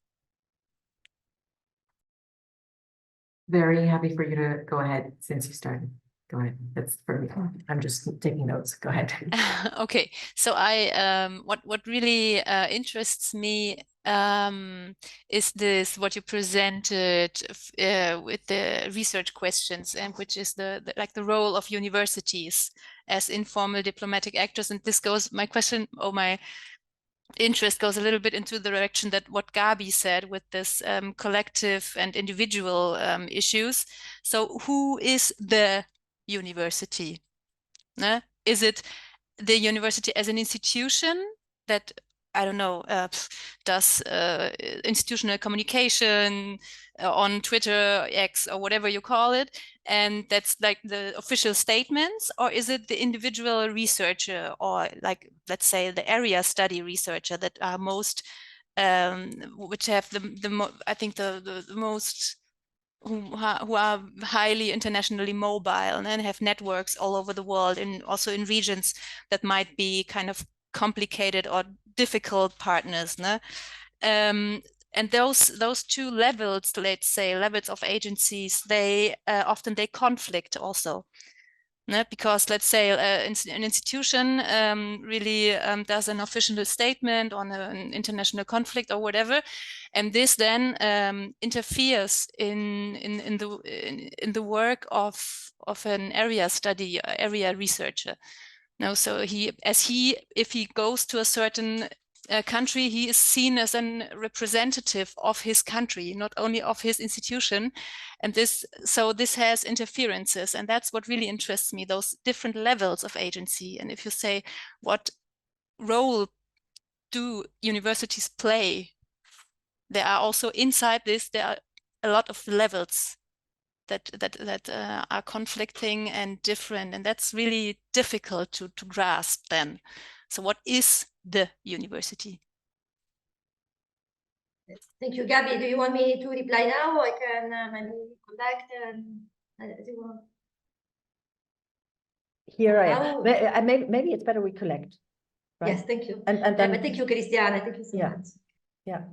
Very happy for you to go ahead since you started. Go ahead. That's for me. I'm just taking notes. Go ahead. Okay, so what really interests me is this what you presented with the research questions, and which is the role of universities as informal diplomatic actors. And this goes, my question or my interest goes a little bit into the direction that what Gabi said with this collective and individual issues. So who is the university? Is it the university as an institution that, I don't know, does institutional communication on Twitter, X, or whatever you call it, and that's like the official statements? Or is it the individual researcher, or like, let's say, the area study researcher that are most, which have I think the most, who are highly internationally mobile and have networks all over the world, and also in regions that might be kind of complicated or difficult partners. And those 2 levels, let's say, levels of agencies, they often conflict also. Because let's say an institution really does an official statement on an international conflict or whatever, and this then interferes in the work of an area study, area researcher. Now, so if he goes to a certain country, he is seen as a representative of his country, not only of his institution. And this has interferences, and that's what really interests me, those different levels of agency. And if you say, what role do universities play? There are also inside this, there are a lot of levels that are conflicting and different, and that's really difficult to grasp then. So what is the university? Thank you, Gabi. Do you want me to reply now, or I can maybe collect? Do you want? Here I am. Maybe it's better we collect. Right? Yes, thank you. And then, but thank you, Christiane. Thank you so much. Yeah.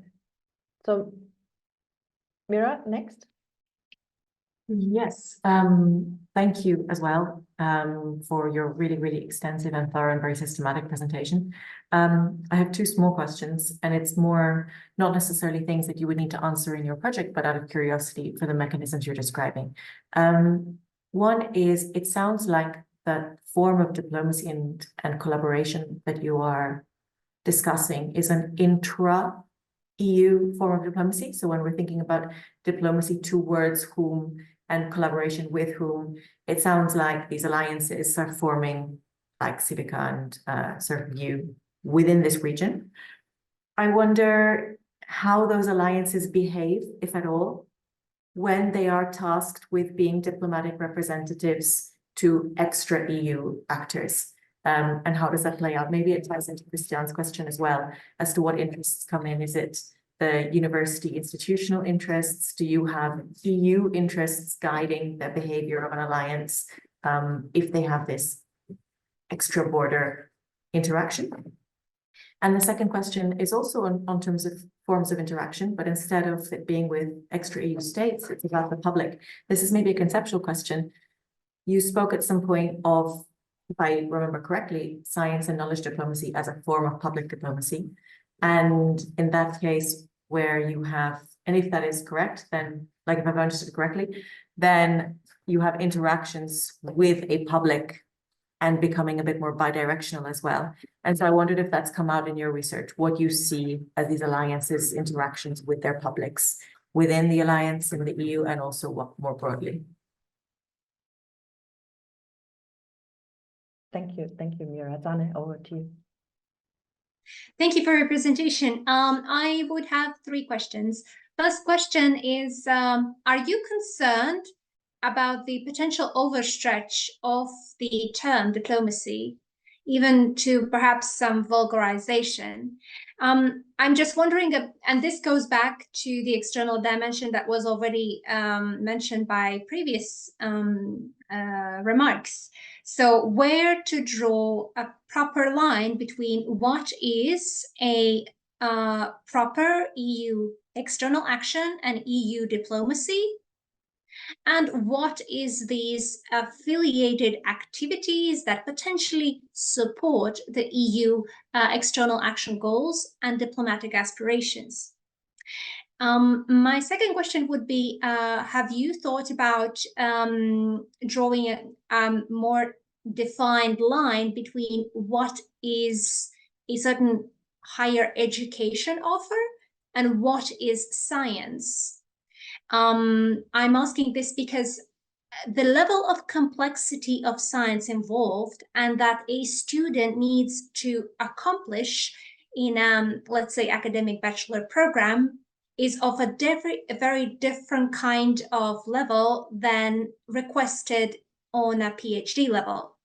So, Mira, next. Yes, thank you as well for your really, really extensive and thorough and very systematic presentation. I have 2 small questions, and it's more not necessarily things that you would need to answer in your project, but out of curiosity for the mechanisms you're describing. One is, it sounds like that form of diplomacy and collaboration that you are discussing is an intra-EU form of diplomacy. So when we're thinking about diplomacy towards whom and collaboration with whom, it sounds like these alliances are forming, like Civica and sort of you within this region. I wonder how those alliances behave, if at all, when they are tasked with being diplomatic representatives to extra EU actors. And how does that play out? Maybe it ties into Christiane's question as well, as to what interests come in. Is it the university institutional interests? Do you have EU interests guiding the behavior of an alliance if they have this extra border interaction? And the second question is also on terms of forms of interaction, but instead of it being with extra EU states, it's about the public. This is maybe a conceptual question. You spoke at some point of, if I remember correctly, science and knowledge diplomacy as a form of public diplomacy. And in that case, where you have, and if that is correct, then, like if I've understood correctly, then you have interactions with a public and becoming a bit more bidirectional as well. And so I wondered if that's come out in your research, what you see as these alliances' interactions with their publics within the alliance, in the EU, and also what more broadly. Thank you, Mira. Zane, over to you. Thank you for your presentation. I would have 3 questions. First question is, are you concerned about the potential overstretch of the term diplomacy, even to perhaps some vulgarization? I'm just wondering, and this goes back to the external dimension that was already mentioned by previous remarks. So where to draw a proper line between what is a proper EU external action and EU diplomacy, and what is these affiliated activities that potentially support the EU external action goals and diplomatic aspirations. My second question would be, have you thought about drawing a more defined line between what is a certain higher education offer and what is science? I'm asking this because the level of complexity of science involved and that a student needs to accomplish in, let's say, academic bachelor program is of a very different kind of level than requested on a PhD level.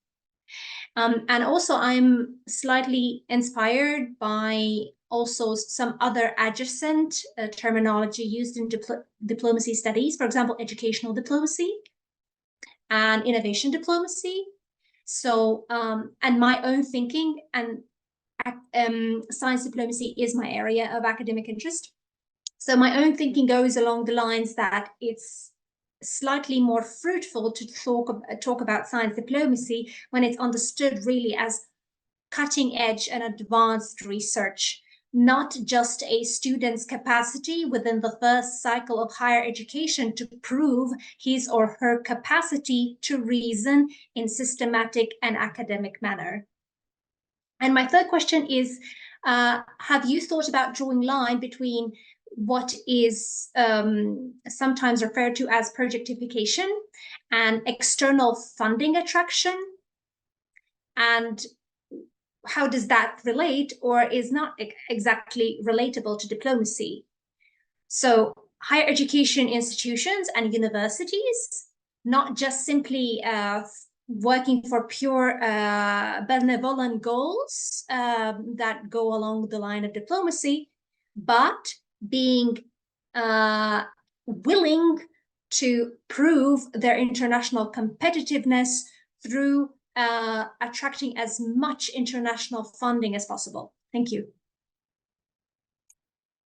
And also I'm slightly inspired by also some other adjacent terminology used in diplomacy studies, for example, educational diplomacy and innovation diplomacy. So, and my own thinking, and science diplomacy is my area of academic interest. So my own thinking goes along the lines that it's slightly more fruitful to talk about science diplomacy when it's understood really as cutting edge and advanced research, not just a student's capacity within the first cycle of higher education to prove his or her capacity to reason in systematic and academic manner. And my third question is, have you thought about drawing line between what is sometimes referred to as projectification and external funding attraction? And how does that relate or is not exactly relatable to diplomacy? So higher education institutions and universities, not just simply working for pure benevolent goals that go along the line of diplomacy, but being willing to prove their international competitiveness through attracting as much international funding as possible. Thank you.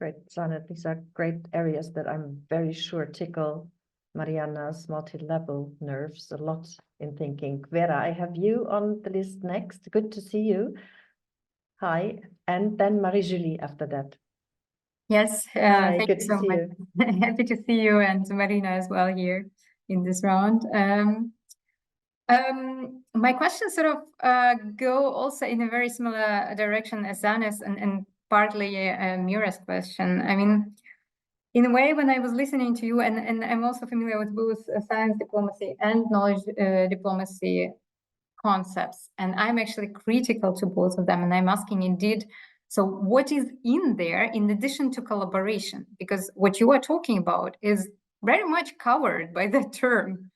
Great, Sana. These are great areas that I'm very sure tickle Mariana's multi-level nerves a lot in thinking. Vera, I have you on the list next. Good to see you. Hi. And then Marie-Julie after that. Yes, Hi, thank good you to so see much. you. Happy to see you and Marina as well here in this round. My questions sort of go also in a very similar direction as Zane's and partly Mira's question. I mean, in a way, when I was listening to you, and I'm also familiar with both science diplomacy and knowledge diplomacy concepts, and I'm actually critical to both of them, and I'm asking indeed, so what is in there in addition to collaboration? Because what you are talking about is very much covered by that term.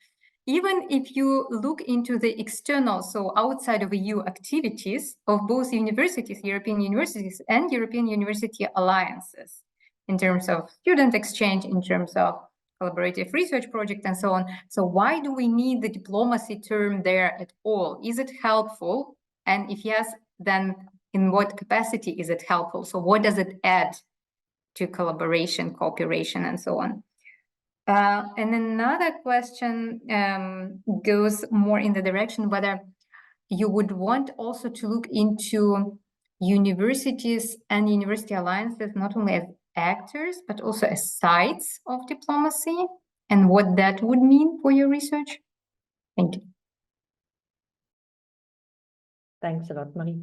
Even if you look into the external, so outside of EU activities of both universities, European universities and European university alliances, in terms of student exchange, in terms of collaborative research project and so on. So why do we need the diplomacy term there at all? Is it helpful? And if yes, then in what capacity is it helpful? So what does it add to collaboration, cooperation, and so on? And another question goes more in the direction whether you would want also to look into universities and university alliances, not only as actors, but also as sites of diplomacy. and what that would mean for your research? Thank you. Thanks a lot, Marie.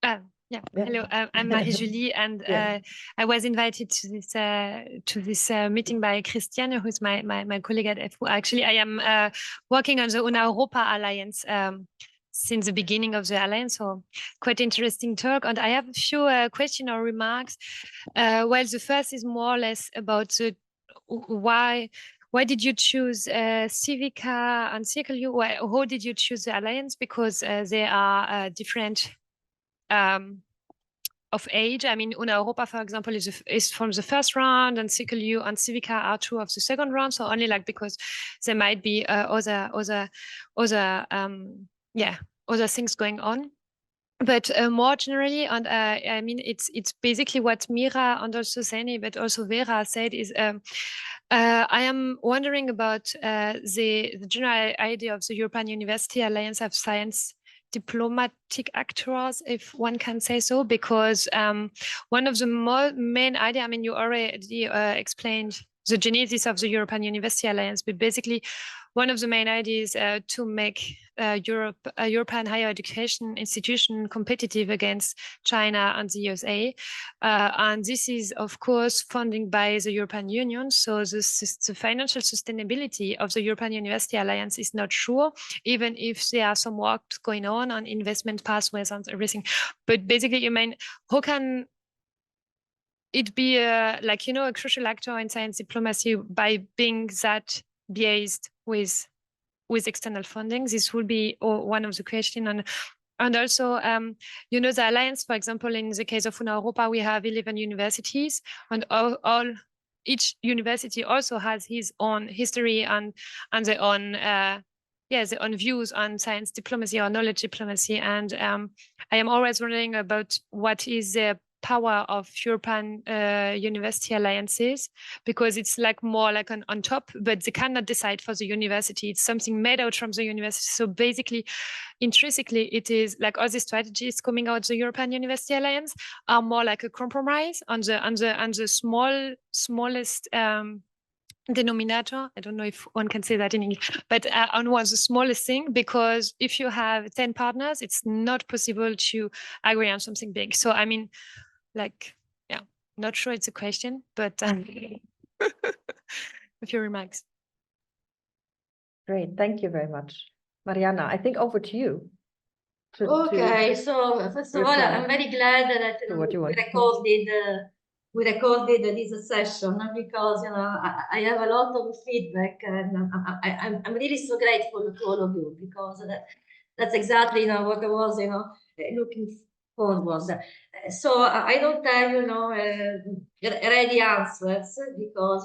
Yeah. Yeah. Hello, I'm Marie-Julie, and Yeah. I was invited to this meeting by Christiane, who's my colleague at FU. Actually, I am working on the Una Europa Alliance since the beginning of the alliance, so quite interesting talk. And I have a few questions or remarks. Well, the first is more or less about the why did you choose Civica and Circle U? How did you choose the alliance? Because they are different of age. I mean, Una Europa, for example, is from the first round, and Circle U and Civica are two of the second round. So only like because there might be other things going on. But more generally, and I mean, it's basically what Mira and also Seni, but also Vera said is, I am wondering about the general idea of the European University Alliance of Science diplomatic actors, if one can say so, because one of the main idea, I mean, you already explained the genesis of the European University Alliance, but basically one of the main ideas to make European higher education institution competitive against China and the USA. And this is, of course, funded by the European Union. So the financial sustainability of the European University Alliance is not sure, even if there are some work going on investment pathways and everything. But basically, you mean, how can it be a crucial actor in science diplomacy by being that biased with external funding? This would be one of the questions. And also, the alliance, for example, in the case of Una Europa, we have 11 universities, and each university also has his own history and their own their own views on science diplomacy or knowledge diplomacy. And I am always wondering about what is the power of European university alliances, because it's like more like on top, but they cannot decide for the university. It's something made out from the university. So basically, intrinsically, it is like all the strategies coming out of the European University Alliance are more like a compromise on the smallest denominator. I don't know if one can say that in English, but on was the smallest thing, because if you have 10 partners, it's not possible to agree on something big. So I mean, not sure it's a question, but a few remarks. Great, thank you very much. Mariana, I think over to you. Okay, so first of all, I'm very glad that we recorded this session, because I have a lot of feedback, and I'm really so grateful to all of you, because that's exactly what I was looking forward. So I don't tell ready answers, because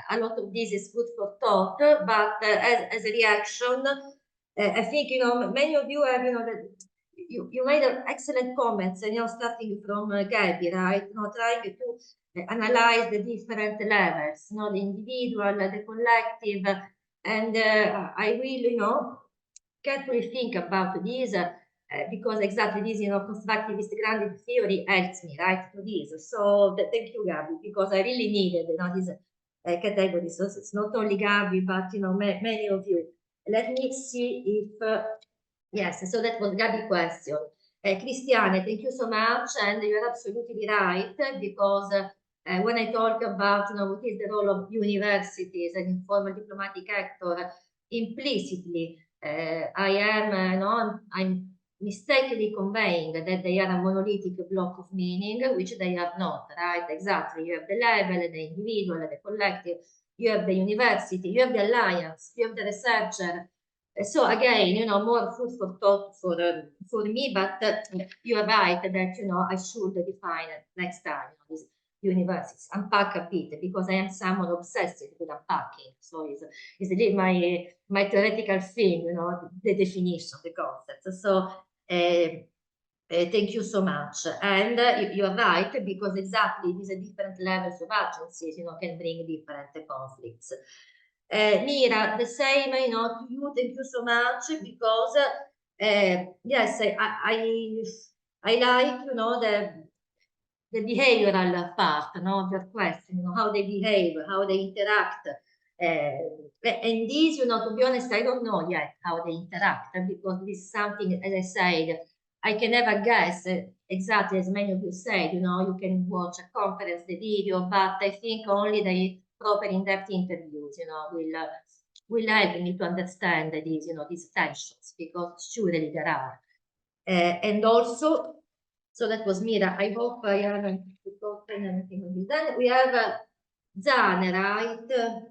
a lot of this is food for thought, but as a reaction, I think many of you have that you made excellent comments, starting from Gabi, right? Trying to analyze the different levels, the individual, the collective, and I will carefully think about this, because exactly this constructivist grounded theory helps me, right, to this. So thank you, Gabi, because I really needed this category. So it's not only Gabi, but many of you. Let me see if yes, so that was Gabi's question. Christiane, thank you so much, and you're absolutely right, because when I talk about what is the role of universities and informal diplomatic actor, implicitly I am I'm mistakenly conveying that they are a monolithic block of meaning, which they are not, right? Exactly. You have the level, the individual, the collective, you have the university, you have the alliance, you have the researcher. So again, more food for thought for me, but you are right that I should define next time these universities, unpack a bit, because I am someone obsessed with unpacking. So it's really my theoretical thing, the definition, the concept. So thank you so much. And you are right, because exactly these different levels of agencies, can bring different conflicts. Mira, the same, to you, thank you so much, because yes, I like, the behavioral part, no, of your question, you know, how they behave, how they interact. And these, you know, to be honest, I don't know yet how they interact, because this is something, as I said, I can never guess exactly, as many of you said, you know, you can watch a conference, the video, but I think only the proper in-depth interviews, you know, will help me to understand these, you know, these tensions, because surely there are. And also, so that was Mira. I hope I haven't forgotten anything of this. Then we have Zane, right?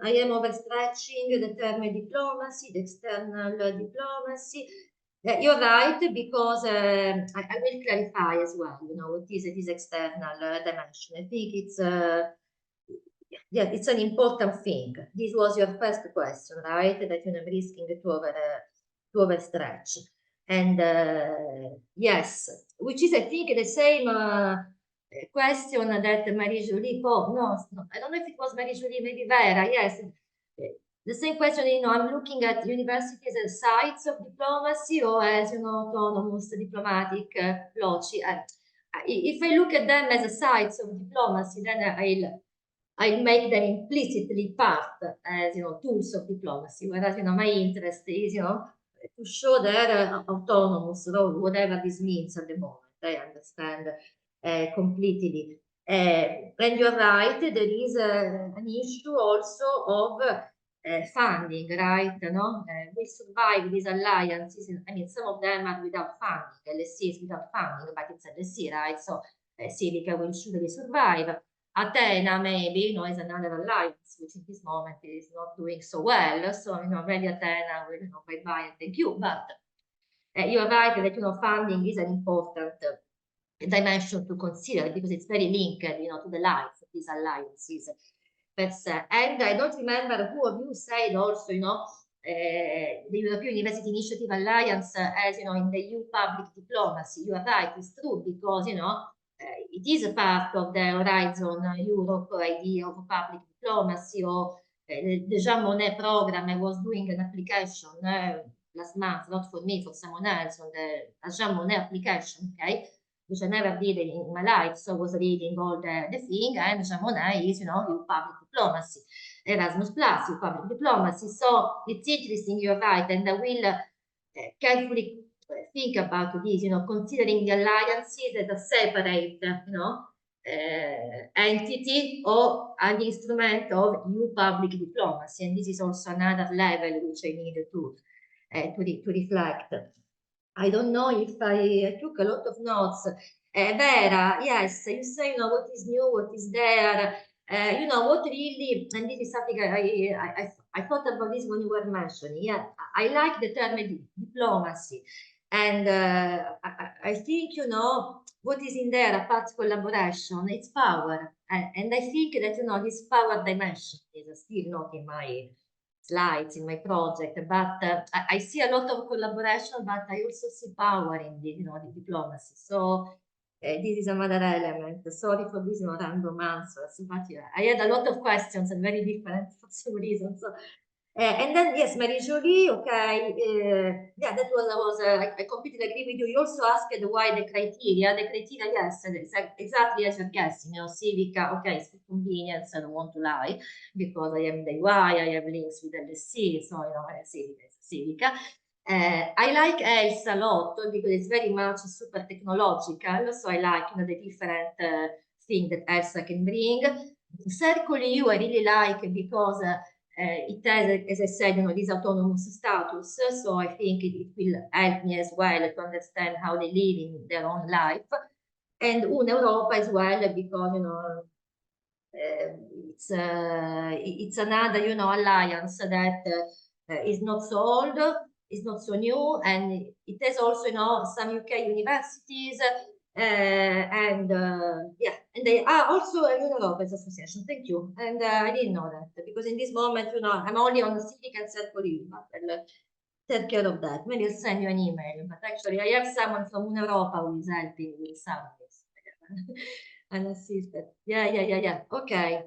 I am overstretching the term diplomacy, the external diplomacy. You're right, because I will clarify as well, you know, what is this external dimension. I think it's, yeah, it's an important thing. This was your first question, right? That, you know, I'm risking to overstretch. And yes, which is, I think, the same question that Marie-Julie posed. No, I don't know if it was Marie-Julie, maybe Vera. Yes, the same question. You know, I'm looking at universities as sites of diplomacy or as, you know, autonomous diplomatic loci. If I look at them as sites of diplomacy, then I'll make them implicitly part as, you know, tools of diplomacy. Whereas, you know, my interest is, you know, to show their autonomous role, whatever this means at the moment. I understand completely. And you're right, there is an issue also of funding, right? No? We survive these alliances. I mean, some of them are without funding. LSE is without funding, but it's LSE, right? So Civica will surely survive. Athena, maybe, you know, is another alliance, which in this moment is not doing so well. So, you know, maybe Athena will, you know, bye-bye and thank you. But you're right that, you know, funding is an important dimension to consider, because it's very linked, you know, to the life of these alliances. And I don't remember who of you said also, you know, the European University Initiative Alliance, as, you know, in the EU public diplomacy. You are right, it's true, because, you know, it is a part of the Horizon Europe idea of public diplomacy, or the Jean Monnet program. I was doing an application last month, not for me, for someone else, on the Jean Monnet application, okay, which I never did in my life. So I was reading all the thing, and Jean Monnet is, you know, EU public diplomacy, Erasmus Plus, EU public diplomacy. So it's interesting, you're right, and I will carefully think about this, you know, considering the alliances as a separate, you know, entity or an instrument of EU public diplomacy. And this is also another level which I need to reflect. I don't know if I took a lot of notes. Vera, yes, you say, you know, what is new, what is there, you know, what really, and this is something I thought about this when you were mentioning. Yeah, I like the term diplomacy. And I think, you know, what is in there apart collaboration, it's power. And I think that, you know, this power dimension is still not in my slides, in my project, but I see a lot of collaboration, but I also see power in the, you know, the diplomacy. So this is another element. Sorry for these, you know, random answers, but yeah, I had a lot of questions and very different for some reason. So and then, yes, Marie-Julie, okay, yeah, that was I completely agree with you. You also asked why the criteria. The criteria, yes, exactly as you're guessing, you know, Civica, okay, it's for convenience, I don't want to lie, because I am the UI, I have links with LSE, so, you know, Civica. I like ELSA a lot, because it's very much super technological, so I like, you know, the different things that ELSA can bring. Circle EU I really like, because it has, as I said, you know, this autonomous status. So I think it will help me as well to understand how they live in their own life. And Europa as well, because, you know, it's another, you know, alliance that is not so old, is not so new, and it has also, you know, some UK universities. And yeah, and they are also a European association. Thank you. And I didn't know that, because in this moment, you know, I'm only on the civic and circle, but I'll take care of that. Maybe I'll send you an email. But actually, I have someone from Europa who is helping with some of this. An assistant. Yeah. Okay.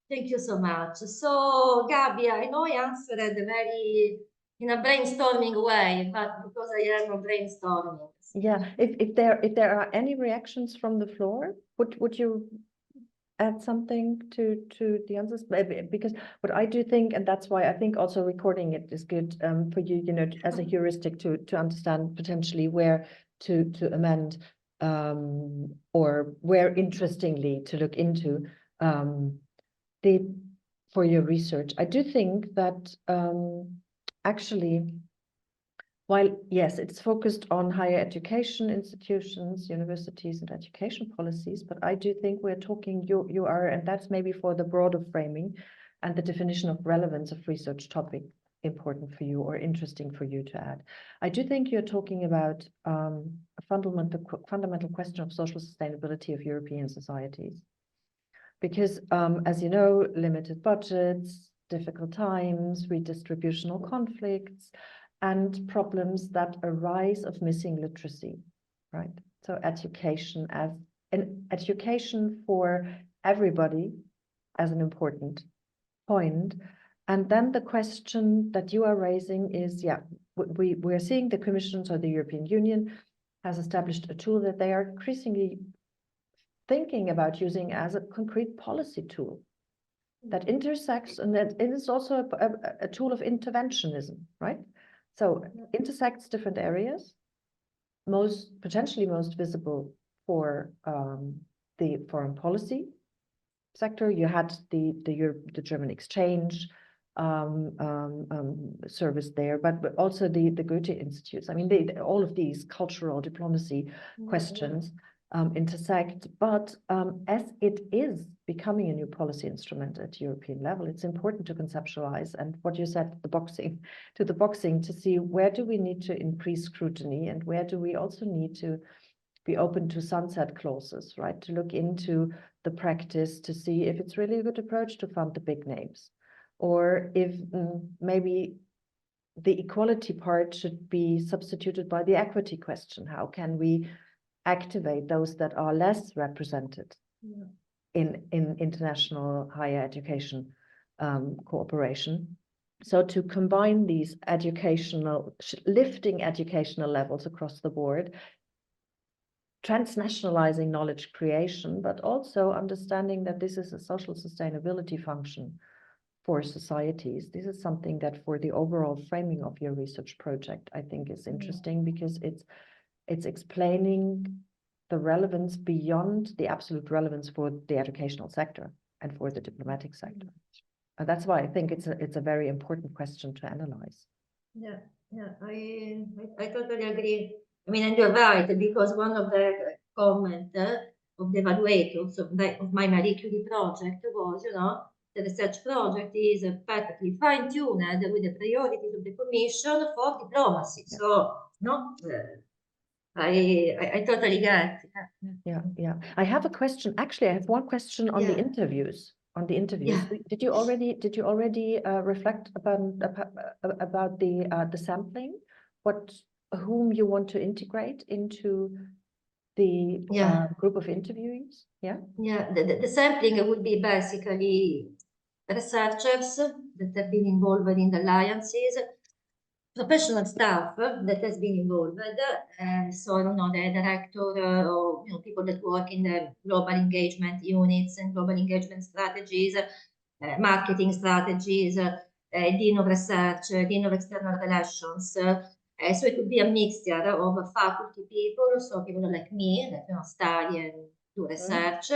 Thank you so much. So, Gabby, I know I answered very in a brainstorming way, but because I am a brainstorming. Yeah, if there are any reactions from the floor, would you add something to the answers? Because what I do think, and that's why I think also recording it is good for you, you know, as a heuristic to understand potentially where to amend or where interestingly to look into for your research. I do think that actually, while yes, it's focused on higher education institutions, universities, and education policies, but I do think we're talking, you are, and that's maybe for the broader framing and the definition of relevance of research topic important for you or interesting for you to add. I do think you're talking about a fundamental question of social sustainability of European societies. Because as you know, limited budgets, difficult times, redistributional conflicts, and problems that arise of missing literacy, right? So education as an education for everybody as an important point. And then the question that you are raising is, yeah, we're seeing the Commission, so the European Union has established a tool that they are increasingly thinking about using as a concrete policy tool that intersects, and that it is also a tool of interventionism, right? So intersects different areas, potentially most visible for the foreign policy sector. You had the German exchange service there, but also the Goethe Institutes. I mean, all of these cultural diplomacy questions intersect, but as it is becoming a new policy instrument at European level, it's important to conceptualize, and what you said, the boxing to see where do we need to increase scrutiny and where do we also need to be open to sunset clauses, right? To look into the practice to see if it's really a good approach to fund the big names, or if maybe the equality part should be substituted by the equity question. How can we activate those that are less represented in international higher education cooperation? So to combine these lifting educational levels across the board, transnationalizing knowledge creation, but also understanding that this is a social sustainability function for societies. This is something that for the overall framing of your research project, I think is interesting because it's explaining the relevance beyond the absolute relevance for the educational sector and for the diplomatic sector. And that's why I think it's a very important question to analyze. Yeah, I totally agree. I mean, and you're right, because one of the comments of the evaluators of my Marie Curie project was, you know, the research project is perfectly fine-tuned with the priorities of the Commission for diplomacy. Yeah. So, no, I totally get. Yeah. I have a question. Actually, I have one question on the interviews. Yeah. Did you already reflect about the sampling? Whom you want to integrate into the group of interviewees? Yeah. Yeah. The sampling would be basically researchers that have been involved in the alliances, professional staff that has been involved, so I don't know, the director or people that work in the global engagement units and global engagement strategies, marketing strategies, dean of research, dean of external relations. So it could be a mixture of faculty people, so people like me that study and do research,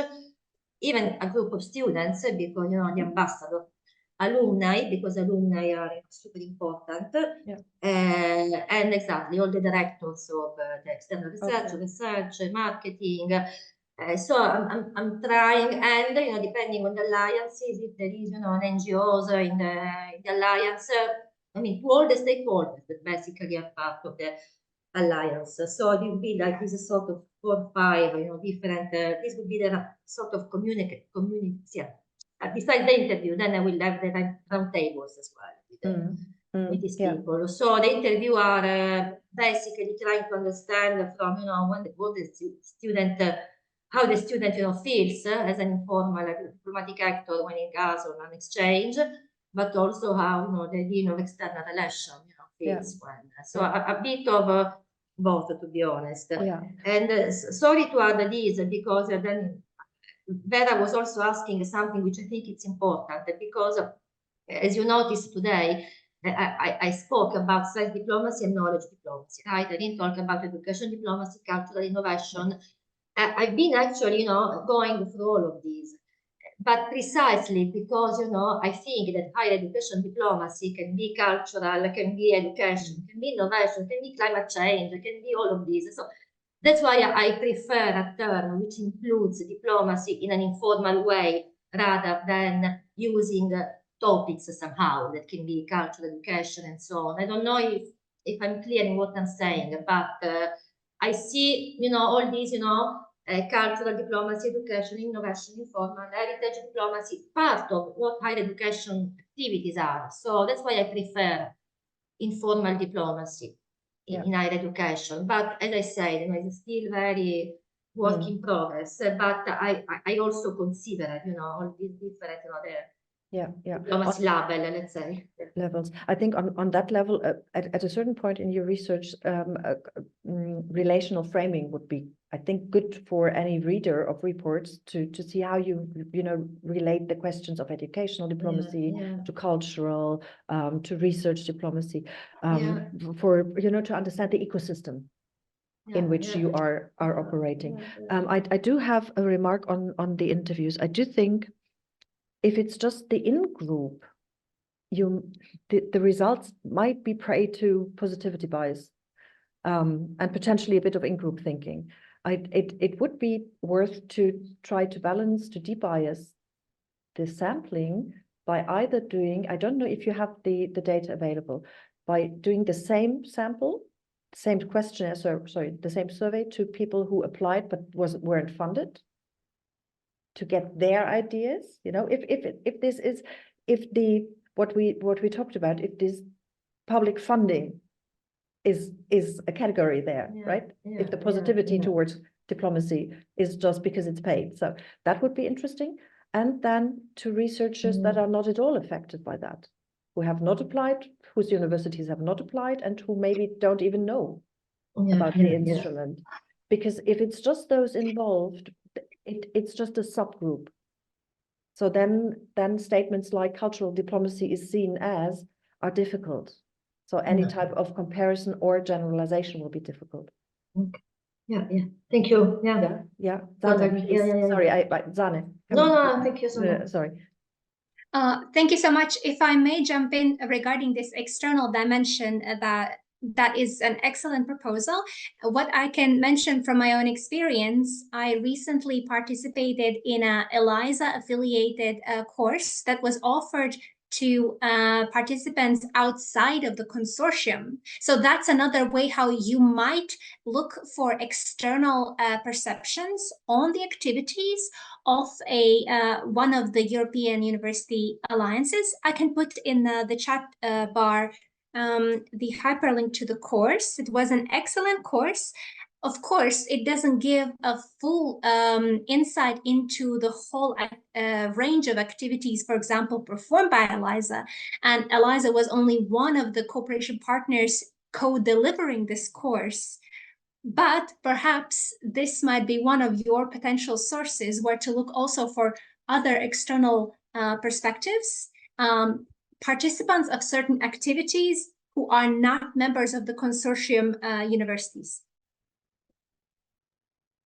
even a group of students, because the ambassador, alumni, because alumni are super important, and exactly all the directors of the external research, marketing. So I'm trying, and depending on the alliances, if there is an NGOs in the alliance, I mean, to all the stakeholders that basically are part of the alliance. So it will be like this sort of 4 or 5, different. This would be the sort of community. Yeah. Besides the interview, then I will have the round tables as well with these people. So the interview are basically trying to understand from what the student, how the student feels as an informal diplomatic actor when he goes on an exchange, but also how the dean of external relations fields. So a bit of both, to be honest. And sorry to add this, because then Vera was also asking something which I think it's important, because as you noticed today, I spoke about science diplomacy and knowledge diplomacy, right? I didn't talk about education diplomacy, cultural innovation. I've been actually, going through all of these, but precisely because, I think that higher education diplomacy can be cultural, can be education, can be innovation, can be climate change, can be all of these. So that's why I prefer a term which includes diplomacy in an informal way, rather than using topics somehow that can be cultural education and so on. I don't know if I'm clear in what I'm saying, but I see, all these, cultural diplomacy, education, innovation, informal, heritage diplomacy, part of what higher education activities are. So that's why I prefer informal diplomacy in higher education. But as I said, it's still very work in progress. But I also consider, all these different, diplomacy level, let's say. Levels. I think on that level, at a certain point in your research, relational framing would be, I think, good for any reader of reports to see how you relate the questions of educational diplomacy to cultural, to research diplomacy, for to understand the ecosystem in which you are operating. I do have a remark on the interviews. I do think if it's just the in-group, the results might be prey to positivity bias, and potentially a bit of in-group thinking. It would be worth to try to balance, to de-bias the sampling by either doing, I don't know if you have the data available, by doing the same sample, same questionnaire, the same survey to people who applied but weren't funded, to get their ideas. What we talked about, if this public funding is a category there, right? If the positivity towards diplomacy is just because it's paid. So that would be interesting. And then to researchers that are not at all affected by that, who have not applied, whose universities have not applied, and who maybe don't even know about the instrument. Because if it's just those involved, it's just a subgroup. So then statements like cultural diplomacy is seen as are difficult. So any type of comparison or generalization will be difficult. Okay. Thank you. Zane, please. Sorry, Zane. No, thank you so much. Sorry. Thank you so much. If I may jump in regarding this external dimension, that is an excellent proposal. What I can mention from my own experience, I recently participated in a ELISA affiliated course that was offered to participants outside of the consortium. So that's another way how you might look for external perceptions on the activities of one of the European university alliances. I can put in the chat bar the hyperlink to the course. It was an excellent course. Of course, it doesn't give a full insight into the whole range of activities, for example, performed by ELISA. And ELISA was only one of the cooperation partners co-delivering this course. But perhaps this might be one of your potential sources where to look also for other external perspectives. Participants of certain activities who are not members of the consortium universities.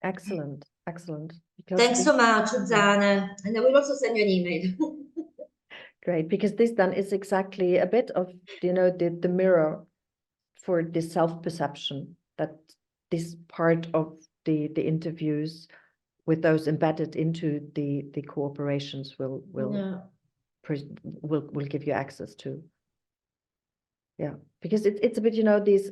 Excellent. Thanks so much, Zane. And I will also send you an email. Great, because this then is exactly a bit of, the mirror for this self-perception, that this part of the interviews with those embedded into the cooperations will give you access to. Because it's a bit, this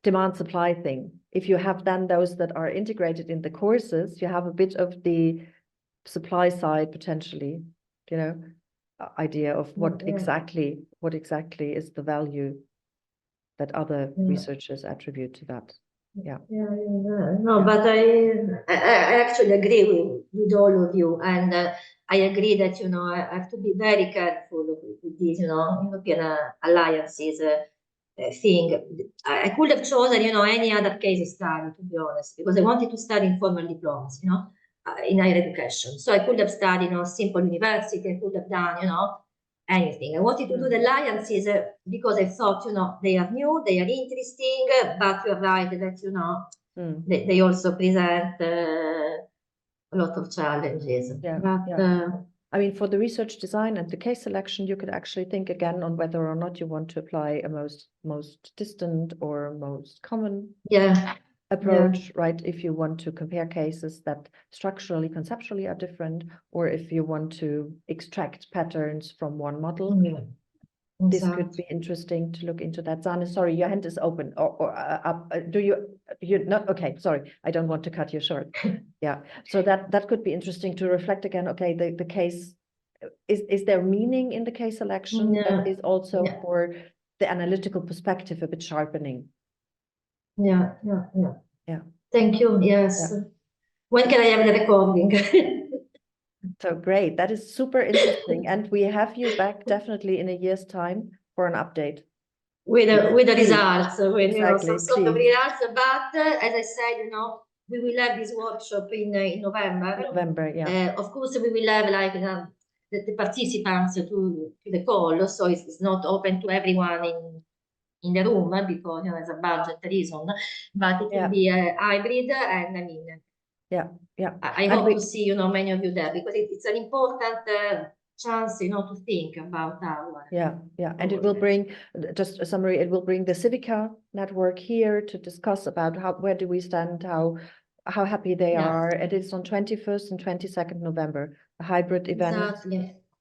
demand supply thing. If you have then those that are integrated in the courses, you have a bit of the supply side potentially, idea of what exactly is the value that other researchers attribute to that. No, but I actually agree with all of you, and I agree that I have to be very careful with these European alliances. thing. I could have chosen, you know, any other case study, to be honest, because I wanted to study informal diplomas, you know, in higher education. So I could have studied, you know, simple university. I could have done, you know, anything. I wanted to do the alliances because I thought, you know, they are new, they are interesting, but you're right that, you know, they also present a lot of challenges. Yeah, But, I mean, for the research design and the case selection, you could actually think again on whether or not you want to apply a most distant or most common approach, right? If you want to compare cases that structurally, conceptually are different, or if you want to extract patterns from one model. This could be interesting to look into that. Zane, sorry, your hand is open. Or up. Do you not? Okay, sorry, I don't want to cut you short. Yeah, so that could be interesting to reflect again. Okay, the case, is there meaning in the case selection that is also for the analytical perspective a bit sharpening? Yeah. Thank you. Yes. Yeah. When can I have the recording? So great, that is super interesting, and we have you back definitely in a year's time for an update with the results, with exactly, you know, some sort of results. But as I said, you know, we will have this workshop in November. November, yeah. Of course, we will have like the participants to the call, so it's not open to everyone in the room because, you know, there's a budget reason. But it will be a hybrid, and I mean. I hope to see, you know, many of you there, because it's an important chance, you know, to think about our and it will bring, just a summary, it will bring the Civica network here to discuss about where do we stand, how happy they are, and it's on 21st and 22nd November, a hybrid event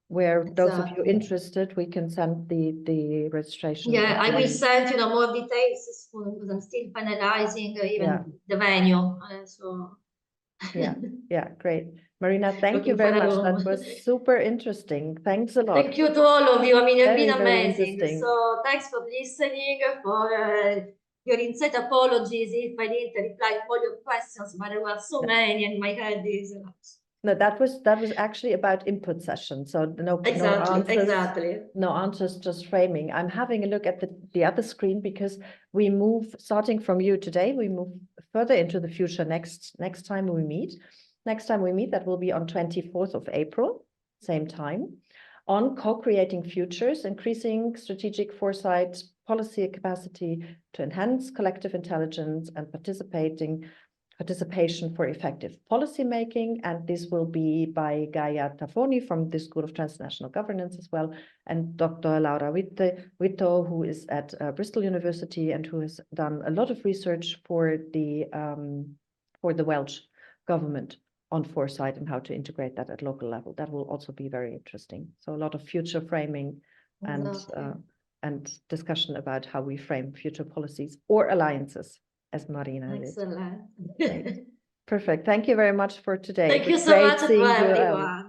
where those of you interested, we can send the registration. I will send, you know, more details soon, because I'm still finalizing even the venue. So Great. Marina, thank you very much. That was super interesting. Thanks a lot. Thank you to all of you. I mean, you've been amazing. Very so thanks for listening, for your insight. Apologies if I didn't reply to all your questions, but there were so many and my head is... No, that was actually about input session. So no answers, just framing. I'm having a look at the other screen, because we move, starting from you today, we move further into the future next time we meet. Next time we meet, that will be on 24th of April, same time, on co-creating futures, increasing strategic foresight, policy capacity to enhance collective intelligence, and participation for effective policy making. And this will be by Gaia Tafoni from the School of Transnational Governance as well, and Dr. Laura Witto, who is at Bristol University and who has done a lot of research for the Welsh government on foresight and how to integrate that at local level. That will also be very interesting. So a lot of future framing and discussion about how we frame future policies or alliances, as Marina did. Excellent. Perfect. Thank you very much for today. Thank you so much, everyone.